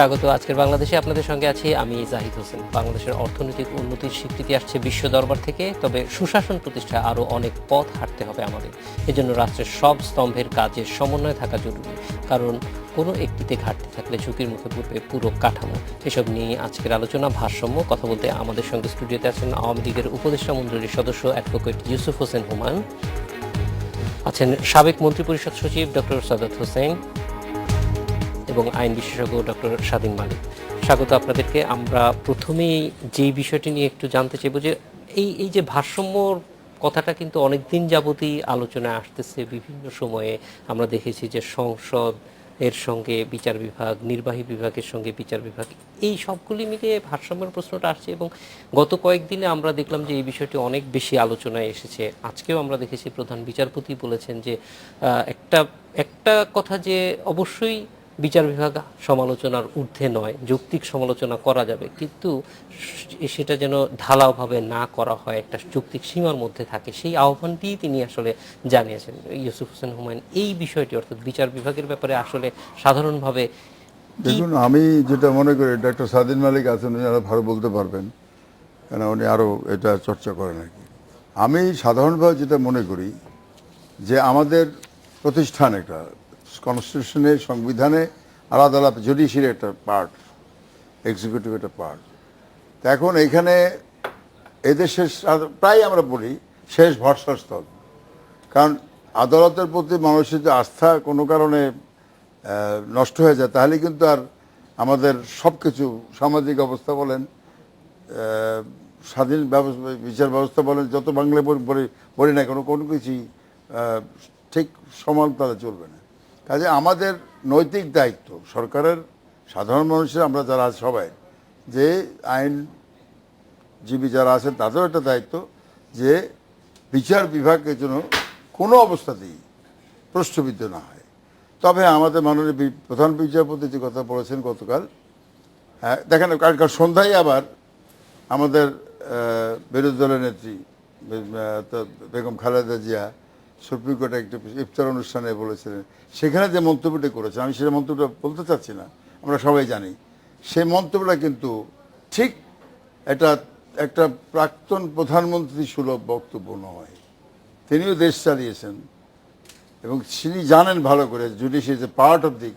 স্বাগত। আজকের বাংলাদেশে আপনাদের সঙ্গে আছি আমি জাহিদ হোসেন। বাংলাদেশের অর্থনৈতিক উন্নতির স্বীকৃতি আসছে বিশ্ব দরবার থেকে, তবে সুশাসন প্রতিষ্ঠায় আরও অনেক পথ হাঁটতে হবে আমাদের। এজন্য রাষ্ট্রের সব স্তম্ভের কাজের সমন্বয় থাকা জরুরি, কারণ কোনো একটিতে ঘাটতি থাকলে ঝুঁকির মুখে পড়বে পুরো কাঠামো। এসব নিয়ে আজকের আলোচনা ভারসাম্য। কথা বলতে আমাদের সঙ্গে স্টুডিওতে আছেন আওয়ামী লীগের উপদেষ্টা মণ্ডলীর সদস্য অ্যাডভোকেট ইউসুফ হোসেন হুমায়ুন, আছেন সাবেক মন্ত্রিপরিষদ সচিব ডক্টর সাদাত হোসেন এবং আইন বিশেষজ্ঞ ডক্টর স্বাধীন মালিক। স্বাগত আপনাদেরকে। আমরা প্রথমেই যেই বিষয়টি নিয়ে একটু জানতে চাইব যে এই যে ভারসাম্যর কথাটা কিন্তু অনেক দিন যাবতই আলোচনায় আসতেছে। বিভিন্ন সময়ে আমরা দেখেছি যে সংসদ এর সঙ্গে বিচার বিভাগ, নির্বাহী বিভাগের সঙ্গে বিচার বিভাগ, এই সবগুলি মিলিয়ে ভারসাম্যের প্রশ্নটা আসছে এবং গত কয়েকদিনে আমরা দেখলাম যে এই বিষয়টি অনেক বেশি আলোচনায় এসেছে। আজকেও আমরা দেখেছি প্রধান বিচারপতি বলেছেন যে একটা একটা কথা যে অবশ্যই বিচার বিভাগ সমালোচনার ঊর্ধ্বে নয়, যৌক্তিক সমালোচনা করা যাবে, কিন্তু সেটা যেন ঢালাওভাবে না করা হয়, একটা যৌক্তিক সীমার মধ্যে থাকে, সেই আহ্বানটিই তিনি আসলে জানিয়েছেন ইউসুফ হোসেন হুমায়ুন। এই বিষয়টি অর্থাৎ বিচার বিভাগের ব্যাপারে আসলে সাধারণভাবে দেখুন, আমি যেটা মনে করি ডক্টর স্বাধীন মালিক আছেন, উনি আরো ভালো বলতে পারবেন, কেন উনি আরও এটা চর্চা করেন আর কি। আমি সাধারণভাবে যেটা মনে করি যে আমাদের প্রতিষ্ঠান একটা কনস্টিটিউশনের, সংবিধানে আলাদা আলাদা, জুডিশিয়ারি একটা পার্ট, এক্সিকিউটিভ একটা পার্ট। তো এখন এখানে এদেশের প্রায় আমরা বলি শেষ ভরসাস্থল, কারণ আদালতের প্রতি মানুষের যে আস্থা কোনো কারণে নষ্ট হয়ে যায়, তাহলে কিন্তু আর আমাদের সব কিছু, সামাজিক অবস্থা বলেন, স্বাধীন বিচার ব্যবস্থা বলেন, যত বাংলায় বলি না কোনো কিছুই ঠিক সমান তারা চলবে না। কাজে আমাদের নৈতিক দায়িত্ব, সরকারের, সাধারণ মানুষের, আমরা যারা আছি সবাই, যে আইনজীবী যারা আছেন তাদেরও একটা দায়িত্ব যে বিচার বিভাগের জন্য কোনো অবস্থাতেই প্রশ্নবিদ্ধ না হয়। তবে আমাদের মাননীয় প্রধান বিচারপতি যে কথা বলেছেন গতকাল, হ্যাঁ দেখেন, কালকাল সন্ধ্যায় আবার আমাদের বিরোধী দলের নেত্রী বেগম খালেদা জিয়া সুপ্রিম কোর্টে একটি ইফতার অনুষ্ঠানে বলেছিলেন, সেখানে যে মন্তব্যটি করেছেন, আমি সেই মন্তব্যটা বলতে চাচ্ছি না, আমরা সবাই জানি সেই মন্তব্যটা কিন্তু ঠিক এটা একটা প্রাক্তন প্রধানমন্ত্রী সুলভ বক্তব্য নয়। তিনিও দেশ চালিয়েছেন এবং তিনি জানেন ভালো করে judiciary is a part of the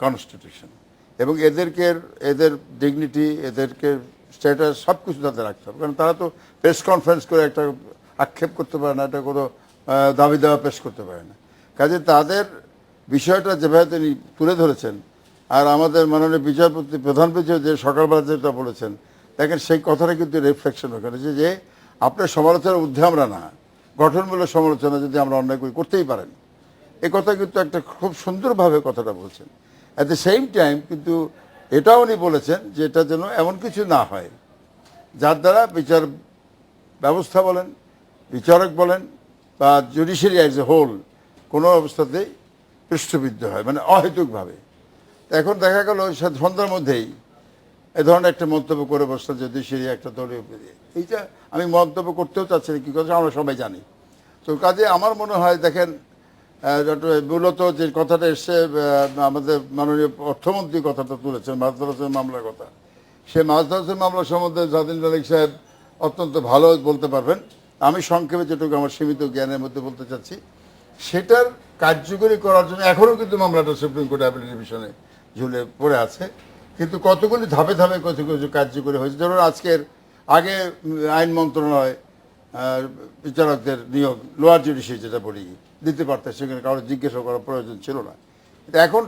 constitution, এবং এদের ডিগনিটি, এদেরকে স্ট্যাটাস সব কিছু তাদের রাখতে হবে, কারণ তারা তো প্রেস কনফারেন্স করে একটা আক্ষেপ করতে পারে না, একটা কোনো দাবি দেওয়া পেশ করতে পারে না। কাজে তাদের বিষয়টা যেভাবে তিনি তুলে ধরেছেন, আর আমাদের মাননীয় বিচারপতি, প্রধান বিচারপতি যে সকালবেলা যেটা বলেছেন, দেখেন সেই কথাটা কিন্তু রিফ্লেকশন ওখানে যে আপনার সমালোচনার ঊর্ধ্বে আমরা না, গঠনমূলক সমালোচনা যদি আমরা অন্যায় করি করতেই পারেন, এ কথা কিন্তু একটা খুব সুন্দরভাবে কথাটা বলছেন। অ্যাট দ্য সেম টাইম কিন্তু এটাও উনি বলেছেন যে এটা যেন এমন কিছু না হয় যার দ্বারা বিচার ব্যবস্থা বলেন, বিচারক বলেন, বা জুডিশিয়ারি অ্যাজ এ হোল কোনো অবস্থাতেই পৃষ্ঠবিদ্ধ হয়, মানে অহেতুকভাবে। এখন দেখা গেল সন্ধ্যার মধ্যেই এ ধরনের একটা মন্তব্য করে বসলেন জুডিশিয়ারি একটা দলীয়, এইটা আমি মন্তব্য করতেও চাচ্ছি না, কী কথা আমরা সবাই জানি। তো কাজে আমার মনে হয় দেখেন, মূলত যে কথাটা এসছে, আমাদের মাননীয় অর্থমন্ত্রী কথাটা তুলেছেন মাজহার হোসেন মামলার কথা, সে মাজহার হোসেন মামলা সম্বন্ধে স্বাধীন মালিক সাহেব অত্যন্ত ভালো বলতে পারবেন। আমি সংক্ষেপে যেটুকু আমার সীমিত জ্ঞানের মধ্যে বলতে চাচ্ছি, সেটার কার্যকরী করার জন্য এখনও কিন্তু মামলাটা সুপ্রিম কোর্ট অ্যাপিল ডিভিশনে ঝুলে পড়ে আছে, কিন্তু কতগুলি ধাপে ধাপে কিছু কিছু কার্যকরী হয়েছে। ধরুন আজকের আগে আইন মন্ত্রণালয় বিচারকদের নিয়োগ লোয়ার জুডিশিয়ারি যেটা বলি দিতে পারতেন, সেখানে কারো জিজ্ঞাসা করার প্রয়োজন ছিল না। এখন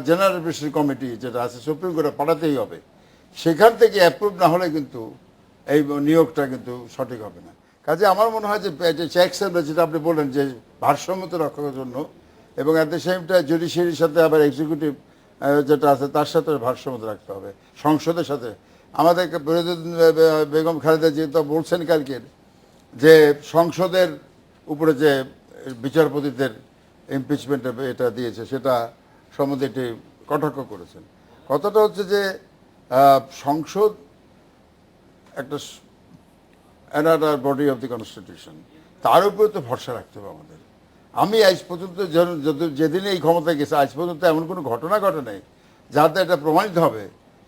জেনারেল অ্যাডমিনিস্ট্রেশন কমিটি যেটা আছে সুপ্রিম কোর্টে পাঠাতেই হবে, সেখান থেকে অ্যাপ্রুভ না হলে কিন্তু এই নিয়োগটা কিন্তু সঠিক হবে না। কাজে আমার মনে হয় যে চেকস অ্যান্ড যেটা আপনি বললেন যে ভারসাম্যতা রক্ষার জন্য, এবং অ্যাট দ্য সেম টাইম জুডিশিয়ারির সাথে আবার এক্সিকিউটিভ যেটা আছে তার সাথে ভারসাম্যতা রাখতে হবে, সংসদের সাথে। আমাদের বেগম খালেদা যেহেতু বলছেন কালকের যে সংসদের উপরে যে বিচারপতিদের ইমপিচমেন্ট এটা দিয়েছে, সেটা সম্বন্ধে এটি কটাক্ষ করেছেন। কথাটা হচ্ছে যে সংসদ একটা another body of the constitution, তার উপরে তো ভরসা রাখতে হবে আমাদের। আমি আজ পর্যন্ত যেদিনে এই ক্ষমতায় গেছে, আজ পর্যন্ত এমন কোনো ঘটনা ঘটে নাই যাতে এটা প্রমাণিত হবে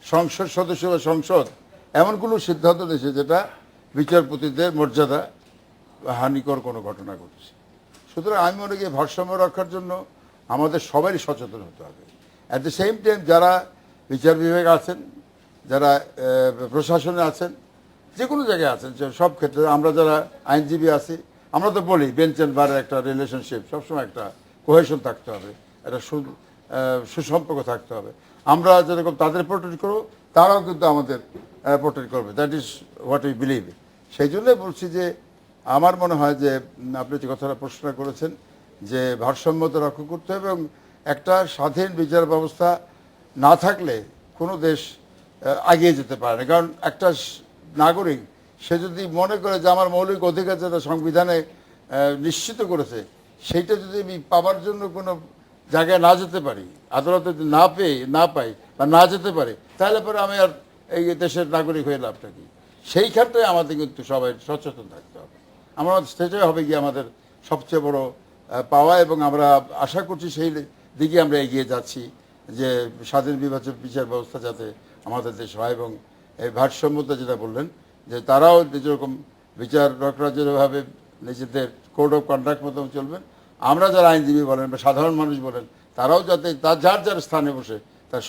সংসদ সদস্য বা সংসদ এমন কোনো সিদ্ধান্ত নিয়েছে যেটা বিচারপতিদের মর্যাদা হানিকর কোনো ঘটনা ঘটছে। সুতরাং আমি মনে করি ভারসাম্য রক্ষার জন্য আমাদের সবারই সচেতন হতে হবে। অ্যাট দ্য সেম টাইম যারা বিচার বিভাগে আছেন, যারা প্রশাসনে আছেন, যে কোনো জায়গায় আছেন, সব ক্ষেত্রে আমরা যারা আইনজীবী আছি, আমরা তো বলি বেঞ্চ অ্যান্ড বারের একটা রিলেশনশিপ সবসময় একটা কোহেশন থাকতে হবে, একটা সুসম্পর্ক থাকতে হবে। আমরা যেরকম তাদের প্রোটেক্ট করবো, তারাও কিন্তু আমাদের প্রোটেক্ট করবে। That is what we believe. সেই জন্যই বলছি যে আমার মনে হয় যে আপনি যে কথাটা প্রশ্ন করেছেন যে ভারসাম্যতা রক্ষা করতে হবে, এবং একটা স্বাধীন বিচার ব্যবস্থা না থাকলে কোনো দেশ এগিয়ে যেতে পারে না। কারণ একটা নাগরিক সে যদি মনে করে যে আমার মৌলিক অধিকার যেটা সংবিধানে নিশ্চিত করেছে, সেইটা যদি আমি পাওয়ার জন্য কোনো জায়গায় না যেতে পারি, আদালতে যদি না পাই বা না যেতে পারি, তাহলে পরে আমি আর এই দেশের নাগরিক হয়ে লাভটা কি? সেই ক্ষেত্রে আমাদের কিন্তু সবাই সচেতন থাকতে হবে। আমরা সেটাই হবে গিয়ে আমাদের সবচেয়ে বড় পাওয়া, এবং আমরা আশা করছি সেই দিকে আমরা এগিয়ে যাচ্ছি যে স্বাধীন বিচার ব্যবস্থা যাতে আমাদের দেশ হয়। এবং এই ভারসাম্যতা যেটা বললেন যে তারাও যেরকম বিচারকরা যেভাবে নিজেদের কোড অফ কন্ডাক্ট মতো চলবেন, আমরা যারা আইনজীবী বলেন বা সাধারণ মানুষ বলেন, তারাও যাতে যার যার স্থানে বসে তার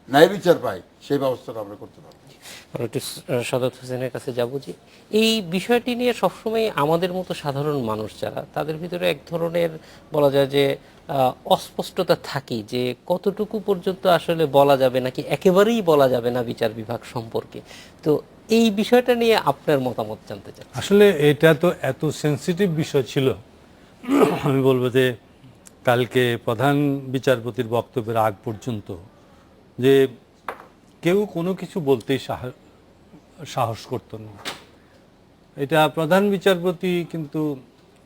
ন্যায় বিচার পায়, সেই ব্যবস্থাটা আমরা করতে পারবো। একটু সাদাত হোসেনের কাছে যাব যে এই বিষয়টি নিয়ে সবসময় আমাদের মতো সাধারণ মানুষ যারা, তাদের ভিতরে এক ধরনের বলা যায় যে অস্পষ্টতা থাকে যে কতটুকু পর্যন্ত আসলে বলা যাবে নাকি একেবারেই বলা যাবে না বিচার বিভাগ সম্পর্কে। তো এই বিষয়টা নিয়ে আপনার মতামত জানতে চাই। আসলে এটা তো এত সেন্সিটিভ বিষয় ছিল, আমি বলবো যে কালকে প্রধান বিচারপতির বক্তব্যের আগ পর্যন্ত যে কেউ কোনো কিছু বলতেই সাহস করত না। এটা প্রধান বিচারপতি কিন্তু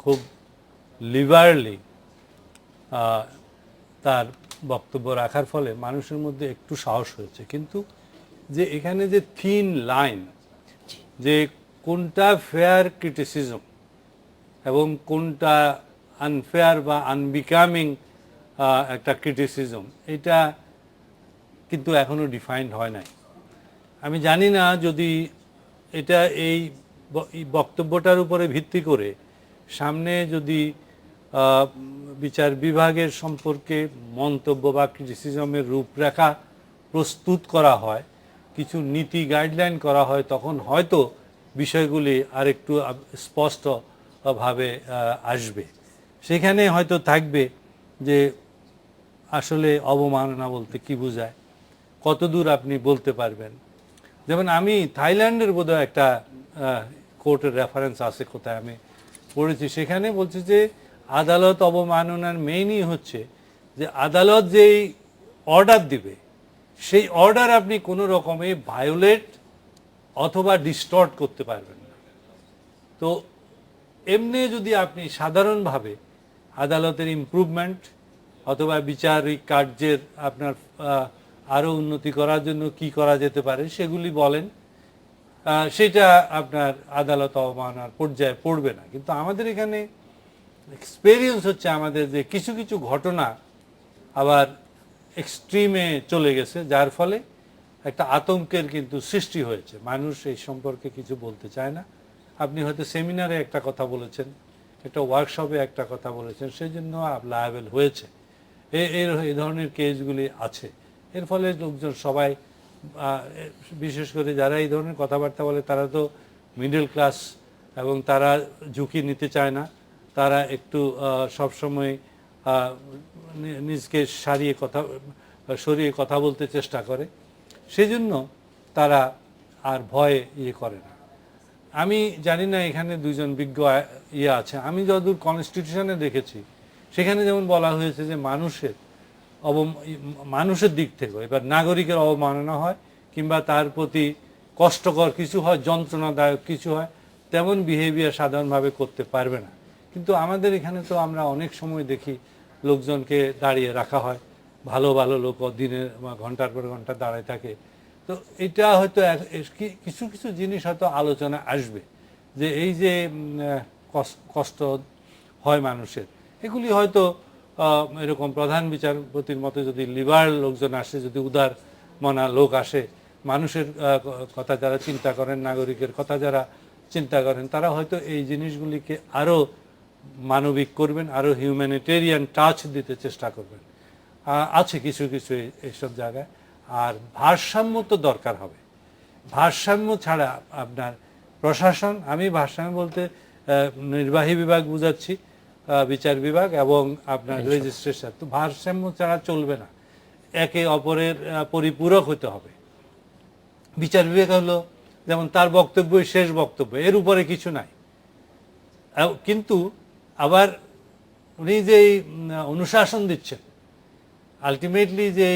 খুব লিবারলি তার বক্তব্য রাখার ফলে মানুষের মধ্যে একটু সাহস হয়েছে। কিন্তু যে এখানে যে থিন লাইন, যে কোনটা ফেয়ার ক্রিটিসিজম এবং কোনটা আনফেয়ার বা আনবিকামিং একটা ক্রিটিসিজম, এটা কিন্তু এখনো ডিফাইন্ড হয় নাই। আমি জানি না যদি এটা এই বক্তব্যটার উপরে ভিত্তি করে সামনে যদি বিচার বিভাগের সম্পর্কে মন্তব্য বা ক্রিটিসিজমের রূপরেখা প্রস্তুত করা হয়, কিছু নীতি গাইডলাইন করা হয়, তখন হয়তো বিষয়গুলি আরেকটু স্পষ্টভাবে আসবে। সেখানে হয়তো থাকবে যে আসলে অবমাননা বলতে কি বোঝায়, কতদূর আপনি বলতে পারবেন। যেমন আমি থাইল্যান্ডের বোধহয় একটা কোর্টের রেফারেন্স আছে, কোথায় আমি পড়েছি, সেখানে বলছে যে আদালত অবমাননার মেইনই হচ্ছে যে আদালত যেই অর্ডার দিবে সেই অর্ডার আপনি কোনো রকমে ভায়োলেট অথবা ডিস্টর্ট করতে পারবেন না। তো এমনি যদি আপনি সাধারণভাবে আদালতের ইমপ্রুভমেন্ট অথবা বিচারিক কার্যের আপনার আরও উন্নতি করার জন্য কি করা যেতে পারে সেগুলি বলেন, সেটা আপনার আদালত অবমাননার পর্যায়ে পড়বে না। কিন্তু আমাদের এখানে এক্সপেরিয়েন্স হচ্ছে আমাদের যে কিছু কিছু ঘটনা আবার এক্সট্রিমে চলে গেছে, যার ফলে একটা আতঙ্কের কিন্তু সৃষ্টি হয়েছে। মানুষ এই সম্পর্কে কিছু বলতে চায় না। আপনি হয়তো সেমিনারে একটা কথা বলেছেন, একটা ওয়ার্কশপে একটা কথা বলেছেন, সেই জন্য লায়াবেল হয়েছে। এই ধরনের কেসগুলি আছে। এর ফলে লোকজন সবাই, বিশেষ করে যারা এই ধরনের কথাবার্তা বলে, তারা তো মিডল ক্লাস এবং তারা ঝুঁকি নিতে চায় না। তারা একটু সবসময় নিজকে সরিয়ে কথা বলতে চেষ্টা করে, সেজন্য তারা আর ভয়ে করে না। আমি জানি না এখানে দুইজন বিজ্ঞ আছে, আমি যতদূর কনস্টিটিউশনে দেখেছি সেখানে যেমন বলা হয়েছে যে মানুষের দিক থেকে এবার নাগরিকের অবমাননা হয় কিংবা তার প্রতি কষ্টকর কিছু হয়, যন্ত্রণাদায়ক কিছু হয়, তেমন বিহেভিয়ার সাধারণভাবে করতে পারবে না। কিন্তু আমাদের এখানে তো আমরা অনেক সময় দেখি লোকজনকে দাঁড়িয়ে রাখা হয়, ভালো ভালো লোক দিনের ঘন্টার পর ঘন্টা দাঁড়ায় থাকে। তো এটা হয়তো কিছু কিছু জিনিস হয়তো আলোচনা আসবে যে এই যে কষ্ট হয় মানুষের, এগুলি হয়তো এরকম প্রধান বিচারপতির মতো যদি লিবারাল লোকজন আসে, যদি উদার মনা লোক আসে, মানুষের কথা যারা চিন্তা করেন, নাগরিকের কথা যারা চিন্তা করেন, তারা হয়তো এই জিনিসগুলিকে আরো মানবিক করবেন, আরো হিউম্যানিটেরিয়ান টাচ দিতে চেষ্টা করবেন। আছে কিছু কিছু এইসব জায়গায়। আর ভারসাম্য তো দরকার হবে। ভারসাম্য ছাড়া আপনার প্রশাসন, আমি ভারসাম্য বলতে নির্বাহী বিভাগ বুঝাচ্ছি, বিচার বিভাগ এবং আপনার রেজিস্ট্রেশন, তো ভারসাম্য ছাড়া চলবে না। একে অপরের পরিপূরক হতে হবে। বিচার বিভাগ হলো যেমন তার বক্তব্যই শেষ বক্তব্য, এর উপরে কিছু নাই। কিন্তু আবার উনি যে অনুশাসন দিচ্ছেন, আলটিমেটলি যে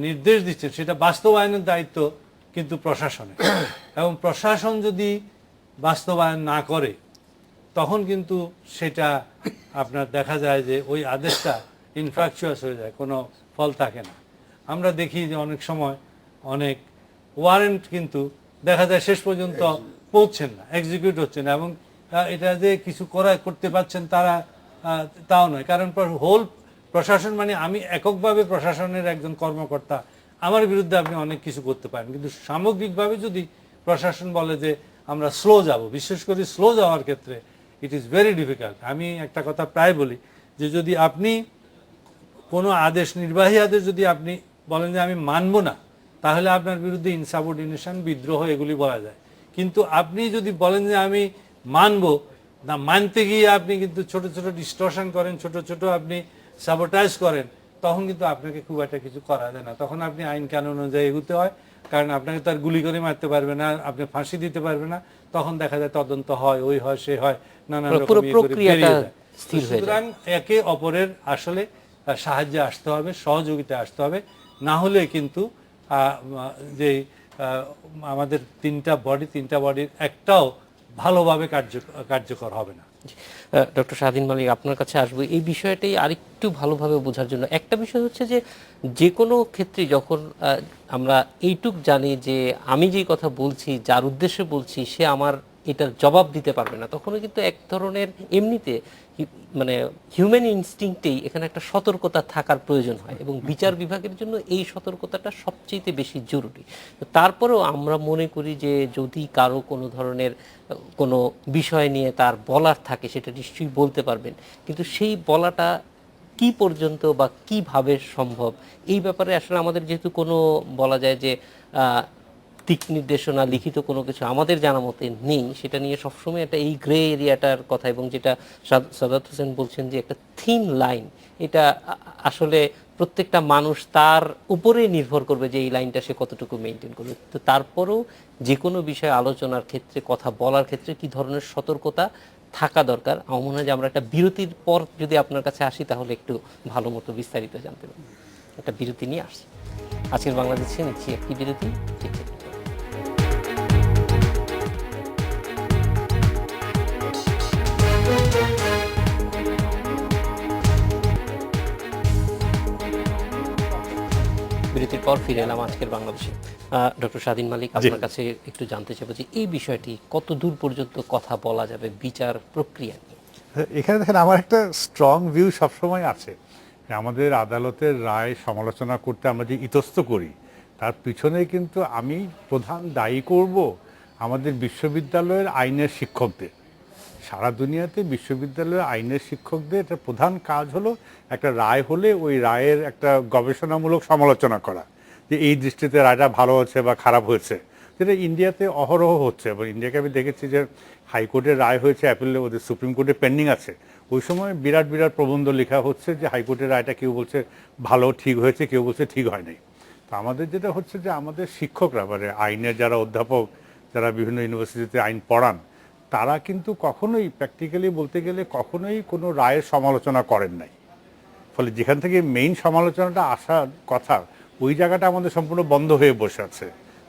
নির্দেশ দিচ্ছেন, সেটা বাস্তবায়নের দায়িত্ব কিন্তু প্রশাসনের। এবং প্রশাসন যদি বাস্তবায়ন না করে, তখন কিন্তু সেটা আপনার দেখা যায় যে ওই আদেশটা ইনফ্রাকচুয়াস হয়ে যায়, কোনো ফল থাকে না। আমরা দেখি যে অনেক সময় অনেক ওয়ারেন্ট কিন্তু দেখা যায় শেষ পর্যন্ত পৌঁছছেন না, এক্সিকিউট হচ্ছে না। এবং এটা যে কিছু করতে পারছেন তারা, তাও নয়। কারণ হোল প্রশাসন মানে আমি এককভাবে প্রশাসনের একজন কর্মকর্তা, আমার বিরুদ্ধে আপনি অনেক কিছু করতে পারেন, কিন্তু সামগ্রিকভাবে যদি প্রশাসন বলে যে আমরা স্লো যাব, বিশেষ করে স্লো যাওয়ার ক্ষেত্রে ইট ইজ ভেরি ডিফিকাল্ট। আমি একটা কথা প্রায় বলি যে যদি আপনি কোনো আদেশ, নির্বাহী আদেশ যদি আপনি বলেন যে আমি মানব না, তাহলে আপনার বিরুদ্ধে ইনসাবঅর্ডিনেশন, বিদ্রোহ এগুলি বলা যায়। কিন্তু আপনি যদি বলেন যে আমি মানব না, মানতে গিয়ে আপনি কিন্তু ছোট ছোট ডিস্টর্শন করেন, ছোট ছোট আপনি সাবোটাইজ করেন, তখন কিন্তু আপনাকে খুব একটা কিছু করা যায় না। তখন আপনি আইন কানুন অনুযায়ী এগুতে হয়, কারণ আপনাকে তার গুলি করে মারতে পারবে না, আপনি ফাঁসি দিতে পারবে না। তখন দেখা যায় তদন্ত হয়, ওই হয়, সে হয়, নানান রকম প্রক্রিয়াটা স্থির হয়ে যায়। সুতরাং একে অপরের আসলে সাহায্যে আসতে হবে, সহযোগিতা আসতে হবে। না হলে কিন্তু যে আমাদের তিনটা বডির একটাও ভালোভাবে কার্যকর হবে না। ডক্টর শাহদিন মালিক, আপনার কাছে আসবো এই বিষয়টাই আরেকটু ভালোভাবে বোঝার জন্য। একটা বিষয় হচ্ছে যে কোনো ক্ষেত্রে যখন আমরা এইটুক জানি যে আমি যে কথা বলছি, যার উদ্দেশ্যে বলছি, সে আমার এটার জবাব দিতে পারবে না, তখনও কিন্তু এক ধরনের এমনিতে মানে হিউম্যান ইনস্টিংক্টেই এখানে একটা সতর্কতা থাকার প্রয়োজন হয়, এবং বিচার বিভাগের জন্য এই সতর্কতাটা সবচেয়ে বেশি জরুরি। তারপরেও আমরা মনে করি যে যদি কারো কোনো ধরনের কোনো বিষয় নিয়ে তার বলার থাকে, সেটা নিশ্চয়ই বলতে পারবেন, কিন্তু সেই বলাটা কি পর্যন্ত বা কিভাবে সম্ভব, এই ব্যাপারে আসলে আমাদের যেহেতু কোনো বলা যায় যে দিক নির্দেশনা, লিখিত কোনো কিছু আমাদের জানা মতে নেই, সেটা নিয়ে সবসময় একটা এই গ্রে এরিয়াটার কথা, এবং যেটা সাদাত হোসেন বলছেন যে একটা থিন লাইন, এটা আসলে প্রত্যেকটা মানুষ তার উপরে নির্ভর করবে যে এই লাইনটা সে কতটুকু মেনটেন করবে। তো তারপরেও যে কোনো বিষয়ে আলোচনার ক্ষেত্রে, কথা বলার ক্ষেত্রে কি ধরনের সতর্কতা থাকা দরকার, আমার মনে হয় যে আমরা একটা বিরতির পর যদি আপনার কাছে আসি, তাহলে একটু ভালো মতো বিস্তারিত জানতে পারবো। একটা বিরতি নিয়ে আসছি। আজকের বাংলাদেশে নিচ্ছি একটি বিরতি। বিরতির পর ফিরে এলাম আজকের বাংলাদেশে। ডক্টর শাহদিন মালিক, আপনার কাছে একটু জানতে চাইবো যে এই বিষয়টি কত দূর পর্যন্ত কথা বলা যাবে বিচার প্রক্রিয়া নিয়ে? এখানে দেখেন, আমার একটা স্ট্রং ভিউ সবসময় আছে। আমাদের আদালতের রায় সমালোচনা করতে আমরা যে ইতস্ত করি, তার পিছনে কিন্তু আমি প্রধান দায়ী করব আমাদের বিশ্ববিদ্যালয়ের আইনের শিক্ষকদের। সারা দুনিয়াতে বিশ্ববিদ্যালয়ের আইনের শিক্ষকদের একটা প্রধান কাজ হলো একটা রায় হলে ওই রায়ের একটা গবেষণামূলক সমালোচনা করা, যে এই দৃষ্টিতে রায়টা ভালো হয়েছে বা খারাপ হয়েছে, যেটা ইন্ডিয়াতে অহরহ হচ্ছে। এবং ইন্ডিয়াকে আমি দেখেছি যে হাইকোর্টের রায় হয়েছে, অ্যাপিলে ওদের সুপ্রিম কোর্টে পেন্ডিং আছে, ওই সময় বিরাট বিরাট প্রবন্ধ লেখা হচ্ছে যে হাইকোর্টের রায়টা কেউ বলছে ভালো, ঠিক হয়েছে, কেউ বলছে ঠিক হয় নাই। তো আমাদের যেটা হচ্ছে যে আমাদের শিক্ষকরা, মানে আইনের যারা অধ্যাপক, যারা বিভিন্ন ইউনিভার্সিটিতে আইন পড়ান, তারা কিন্তু কখনোই প্র্যাকটিক্যালি বলতে গেলে কখনোই কোনো রায়ের সমালোচনা করেন নাই। ফলে যেখান থেকে মেইন সমালোচনাটা আসার কথা, ওই জায়গাটা আমাদের সম্পূর্ণ বন্ধ হয়ে বসে আছে।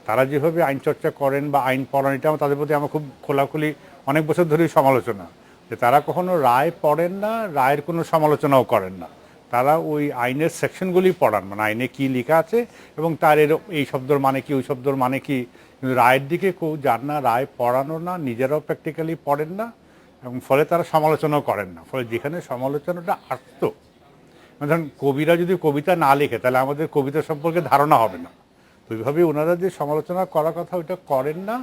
তারা যেভাবে আইন চর্চা করেন বা আইন পড়ান, এটা তাদের প্রতি আমার খুব খোলাখুলি অনেক বছর ধরেই সমালোচনা, যে তারা কখনো রায় পড়েন না, রায়ের কোনো সমালোচনাও করেন না। তারা ওই আইনের সেকশনগুলি পড়ান, মানে আইনে কি লেখা আছে এবং তার এই শব্দর মানে কি, ওই শব্দর মানে কি, কিন্তু রায়ের দিকে কেউ যার না, রায় পড়ানো না, নিজেরাও প্র্যাকটিক্যালি পড়েন না, এবং ফলে তারা সমালোচনাও করেন না। ফলে যেখানে সমালোচনাটা আসতো, ধরুন কবিরা যদি কবিতা না লেখে তাহলে আমাদের কবিতা সম্পর্কে ধারণা হবে না। ওইভাবে ওনারা যে সমালোচনা করার কথা ওইটা করেন না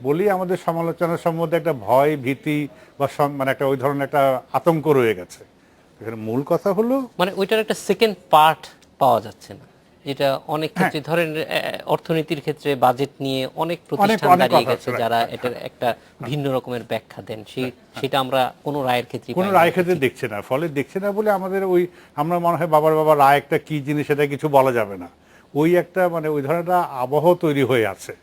বলেই আমাদের সমালোচনার সম্বন্ধে একটা ভয় ভীতি বা মানে একটা ওই ধরনের একটা আতঙ্ক রয়ে গেছে। এখানে মূল কথা হলো মানে ওইটার একটা সেকেন্ড পার্ট পাওয়া যাচ্ছে না, যেটা অনেক ক্ষেত্রে ধরেন অর্থনীতির ক্ষেত্রে বাজেট নিয়ে অনেক প্রতিষ্ঠান অনেক দাঁড়িয়ে কথা গেছে আছে, যারা এটার একটা ভিন্ন রকমের ব্যাখ্যা দেন, সেটা আমরা কোনো রায়ের ক্ষেত্রে কোনো রায় ক্ষেত্রে দেখছে না। ফলে দেখছে না বলে আমাদের ওই আমরা মনে হয় বাবার বাবা রায় একটা কি জিনিস সেটা কিছু বলা যাবে না, ওই একটা মানে ওই ধরনের আবহ তৈরি হয়ে আছে।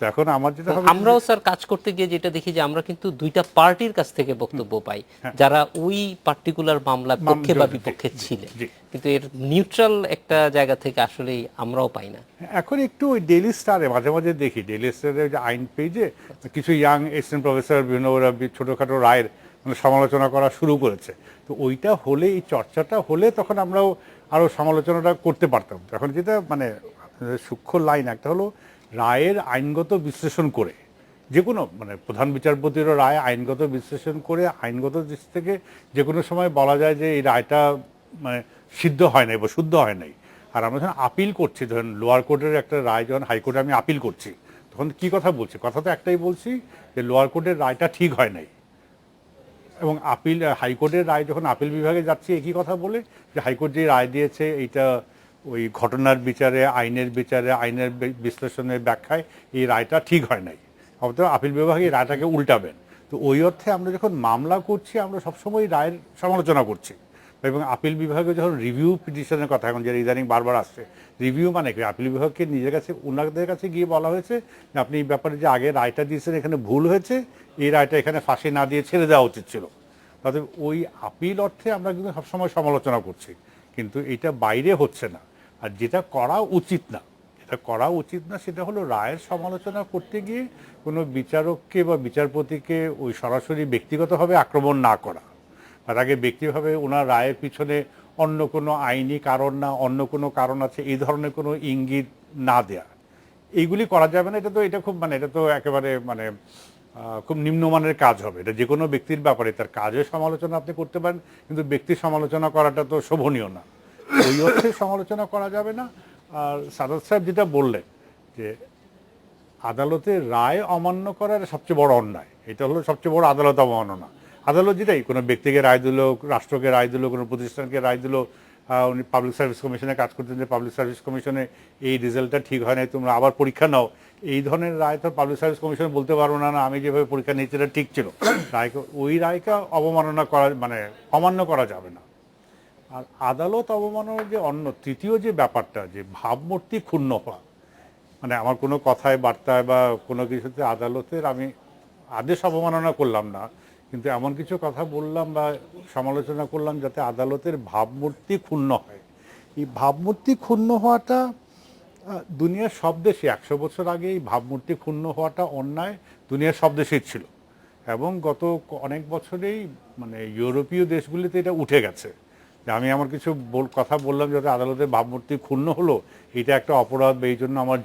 তো এখন আমার যেটা হবে, আমরাও স্যার কাজ করতে গিয়ে যেটা দেখি যে আমরা কিন্তু দুইটা পার্টির কাছ থেকে বক্তব্য পাই, যারা ওই পার্টিকুলার মামলা পক্ষে বা বিপক্ষে ছিলেন, কিন্তু এর নিউট্রাল একটা জায়গা থেকে আসলেই আমরাও পাই না। এখন একটু ওই ডেইলি স্টারে মাঝে মাঝে দেখি, ডেইলি স্টারের যে আইন পেজে কিছু ইয়াং এসিস্ট্যান্ট প্রফেসর বিভিন্ন ওরা ছোটোখাটো রায়ের মানে সমালোচনা করা শুরু করেছে। তো ওইটা হলে, এই চর্চাটা হলে তখন আমরাও আরও সমালোচনাটা করতে পারতাম। এখন যেটা মানে সূক্ষ্ম লাইন একটা হলো রায়ের আইনগত বিশ্লেষণ করে, যে কোনো মানে প্রধান বিচারপতিরও রায় আইনগত বিশ্লেষণ করে আইনগত দিক থেকে যে কোনো সময় বলা যায় যে এই রায়টা মানে সিদ্ধ হয় নাই বা শুদ্ধ হয় নাই। আর আমরা যখন আপিল করছি, ধরেন লোয়ার কোর্টের একটা রায় যখন হাইকোর্টে আমি আপিল করছি, তখন কি কথা বলছি? কথা তো একটাই বলছি যে লোয়ার কোর্টের রায়টা ঠিক হয় নাই। এবং আপিল হাইকোর্টের রায় যখন আপিল বিভাগে যাচ্ছি একই কথা বলে যে হাইকোর্ট যে রায় দিয়েছে এইটা ওই ঘটনার বিচারে, আইনের বিচারে, আইনের বিশ্লেষণের ব্যাখ্যায় এই রায়টা ঠিক হয় নাই, অথবা আপিল বিভাগে এই রায়টাকে উল্টাবেন। তো ওই অর্থে আমরা যখন মামলা করছি আমরা সবসময় রায়ের সমালোচনা করছি। এবং আপিল বিভাগে যখন রিভিউ পিটিশনের কথা এখন যে ইদানিং বারবার আসছে, রিভিউ মানে কি? আপিল বিভাগকে নিজের কাছে, ওনাদের কাছে গিয়ে বলা হয়েছে যে আপনি এই ব্যাপারে যে আগে রায়টা দিয়েছেন এখানে ভুল হয়েছে, এই রায়টা এখানে ফাঁসি না দিয়ে ছেড়ে দেওয়া উচিত ছিল। তাদের ওই আপিল অর্থে আমরা কিন্তু সবসময় সমালোচনা করছি, কিন্তু এটা বাইরে হচ্ছে না। আর যেটা করা উচিত না, সেটা হলো রায়ের সমালোচনা করতে গিয়ে কোনো বিচারককে বা বিচারপতিকে ওই সরাসরি ব্যক্তিগতভাবে আক্রমণ না করা, আর আগে ব্যক্তিভাবে ওনার রায়ের পিছনে অন্য কোনো আইনি কারণ না অন্য কোনো কারণ আছে এই ধরনের কোনো ইঙ্গিত না দেয়া, এইগুলি করা যাবে না। এটা খুব মানে এটা তো একেবারে মানে খুব নিম্নমানের কাজ হবে। এটা যে কোনো ব্যক্তির ব্যাপারে তার কাজের সমালোচনা আপনি করতে পারেন, কিন্তু ব্যক্তির সমালোচনা করাটা তো শোভনীয় না, ওই অর্থে সমালোচনা করা যাবে না। আর সাদাত সাহেব যেটা বললেন যে আদালতের রায় অমান্য করার সবচেয়ে বড় অন্যায়, এটা হলো সবচেয়ে বড় আদালত অবমাননা। আদালত যেটাই কোনো ব্যক্তিকে রায় দিল, রাষ্ট্রকে রায় দিল, কোনো প্রতিষ্ঠানকে রায় দিল, উনি পাবলিক সার্ভিস কমিশনে কাজ করতেন যে পাবলিক সার্ভিস কমিশনে এই রেজাল্টটা ঠিক হয় নাই, তোমরা আবার পরীক্ষা নাও, এই ধরনের রায় তো পাবলিক সার্ভিস কমিশন বলতে পারবো না না আমি যেভাবে পরীক্ষা নিয়েছি এটা ঠিক ছিল। রায়কে ওই রায়কে অবমাননা করা মানে অমান্য করা যাবে না। আর আদালত অবমাননার যে তৃতীয় যে ব্যাপারটা, যে ভাবমূর্তি ক্ষুণ্ণ হওয়া, মানে আমার কোনো কথায় বার্তায় বা কোনো কিছুতে আদালতের আমি আদেশ অবমাননা করলাম না, কিন্তু এমন কিছু কথা বললাম বা সমালোচনা করলাম যাতে আদালতের ভাবমূর্তি ক্ষুণ্ণ হয়। এই ভাবমূর্তি ক্ষুণ্ণ হওয়াটা দুনিয়ার সব দেশে 100 বছর আগে এই ভাবমূর্তি ক্ষুণ্ণ হওয়াটা অন্যায় দুনিয়ার সব দেশেই ছিল, এবং গত অনেক বছরেই মানে ইউরোপীয় দেশগুলিতে এটা উঠে গেছে যে আমি আমার কিছু কথা বললাম যাতে আদালতের ভাবমূর্তি ক্ষুণ্ণ হলো, এটা একটা অপরাধ বা এই জন্য আমার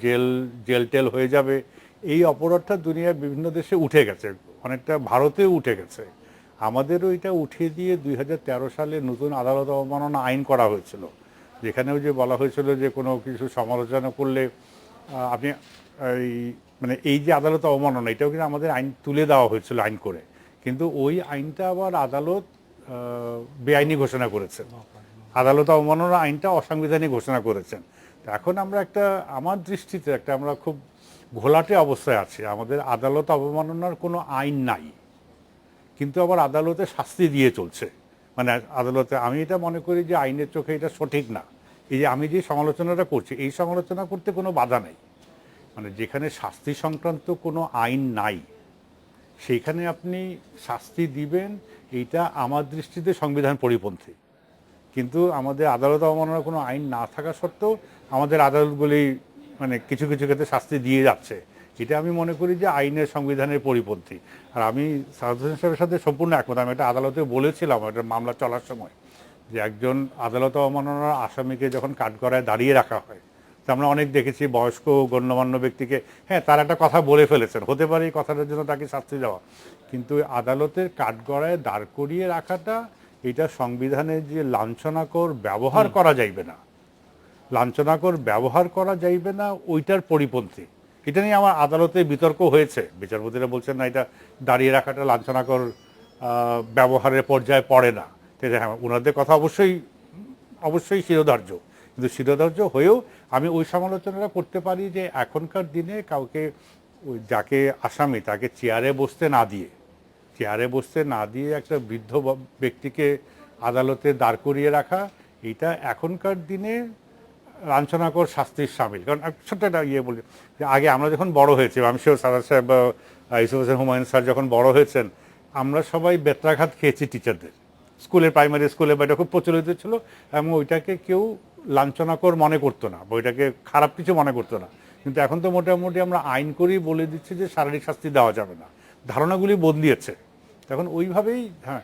জেল টেল হয়ে যাবে। এই অপরাধটা দুনিয়ার বিভিন্ন দেশে উঠে গেছে, অনেকটা ভারতেও উঠে গেছে। আমাদেরও এটা উঠিয়ে দিয়ে 2013 সালে নতুন আদালত অবমাননা আইন করা হয়েছিল, যেখানেও যে বলা হয়েছিল যে কোনো কিছু সমালোচনা করলে আপনি মানে এই যে আদালত অবমাননা এটাও কিন্তু আমাদের আইন তুলে দেওয়া হয়েছিল আইন করে, কিন্তু ওই আইনটা আবার আদালত বেআইনি ঘোষণা করেছেন, আদালত অবমাননা আইনটা অসাংবিধানিক ঘোষণা করেছেন। তো এখন আমরা আমার দৃষ্টিতে আমরা খুব ঘোলাটে অবস্থায় আছি। আমাদের আদালত অবমাননার কোনো আইন নাই, কিন্তু আবার আদালতে শাস্তি দিয়ে চলছে। মানে আদালতে আমি এটা মনে করি যে আইনের চোখে এটা সঠিক না। এই যে আমি যে সমালোচনাটা করছি এই সমালোচনা করতে কোনো বাধা নেই, মানে যেখানে শাস্তি সংক্রান্ত কোনো আইন নাই সেইখানে আপনি শাস্তি দিবেন, এইটা আমার দৃষ্টিতে সংবিধান পরিপন্থী। কিন্তু আমাদের আদালত অবমাননার কোনো আইন না থাকা সত্ত্বেও আমাদের আদালতগুলি মানে কিছু কিছু ক্ষেত্রে শাস্তি দিয়ে যাচ্ছে, এটা আমি মনে করি যে আইনের সংবিধানের পরিপন্থী। আর আমি সাদাত হোসেন সাহেবের সাথে সম্পূর্ণ একমত। আমি এটা আদালতে বলেছিলাম একটা মামলা চলার সময় যে একজন আদালত অবমাননার আসামিকে যখন কাঠগড়ায় দাঁড়িয়ে রাখা হয়, তো আমরা অনেক দেখেছি বয়স্ক গণ্যমান্য ব্যক্তিকে, হ্যাঁ তার একটা কথা বলে ফেলেছেন, হতে পারে এই কথাটার জন্য তাকে শাস্তি দেওয়া, কিন্তু আদালতের কাঠগড়ায় দাঁড় করিয়ে রাখাটা এটা সংবিধানে যে লাঞ্ছনাকর ব্যবহার করা যাইবে না, লাঞ্ছনাকর ব্যবহার করা যাইবে না, ওইটার পরিপন্থী। এটা নিয়ে আমার আদালতে বিতর্ক হয়েছে, বিচারপতিরা বলছেন না এটা দাঁড়িয়ে রাখাটা লাঞ্ছনাকর ব্যবহারের পর্যায়ে পড়ে না। হ্যাঁ, ওনাদের কথা অবশ্যই শিরোধার্য, কিন্তু শিরোধার্য হয়েও আমি ওই সমালোচনাটা করতে পারি যে এখনকার দিনে কাউকে ওই যাকে আসামি তাকে চেয়ারে বসতে না দিয়ে একটা বৃদ্ধ ব্যক্তিকে আদালতে দাঁড় করিয়ে রাখা, এটা এখনকার দিনে লাঞ্ছনাকর শাস্তির সামিল। কারণ ছোট্ট একটা বলি যে আগে আমরা যখন বড় হয়েছি, আমি শিওর সাদাত সাহেব বা ইউসুফ হোসেন হুমায়ুন স্যার যখন বড় হয়েছেন, আমরা সবাই বেত্রাঘাত খেয়েছি টিচারদের, স্কুলে, প্রাইমারি স্কুলে, বা এটা খুব প্রচলিত ছিল এবং ওইটাকে কেউ লাঞ্ছনাকর মনে করতো না বা ওইটাকে খারাপ কিছু মনে করতো না। কিন্তু এখন তো মোটামুটি আমরা আইন করেই বলে দিচ্ছি যে শারীরিক শাস্তি দেওয়া যাবে না, ধারণাগুলি বদলিয়েছে। তখন ওইভাবেই হ্যাঁ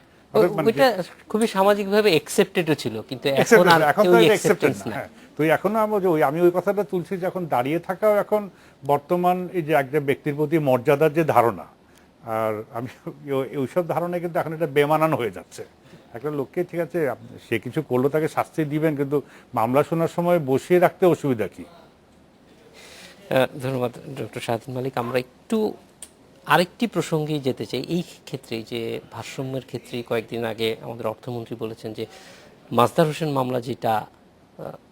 ওইটা খুবই সামাজিকভাবে অ্যাকসেপ্টেডও ছিল, কিন্তু এখন আর কেউ অ্যাকসেপ্টেন্স না। তো এখনো আমি ওই কথাটা তুলছি যে এখন দাঁড়িয়ে থাকাও এখন বর্তমান এই যে একটা ব্যক্তির প্রতি মর্যাদার যে ধারণা, আর আমি ওইসব ধারণা কিন্তু এখন এটা বেমানান হয়ে যাচ্ছে। একটা লোককে ঠিক আছে সে কিছু করলো তাকে শাস্তি দিবেন, কিন্তু মামলা শোনার সময় বসিয়ে রাখতে অসুবিধা কি? ধন্যবাদ ডক্টর শাহাদাত মালিক। আমরা একটু আরেকটি প্রসঙ্গে যেতে চাই। এই ক্ষেত্রে যে ভারসাম্যের ক্ষেত্রে কয়েকদিন আগে আমাদের অর্থমন্ত্রী বলেছেন যে মাজদার হোসেন মামলা যেটা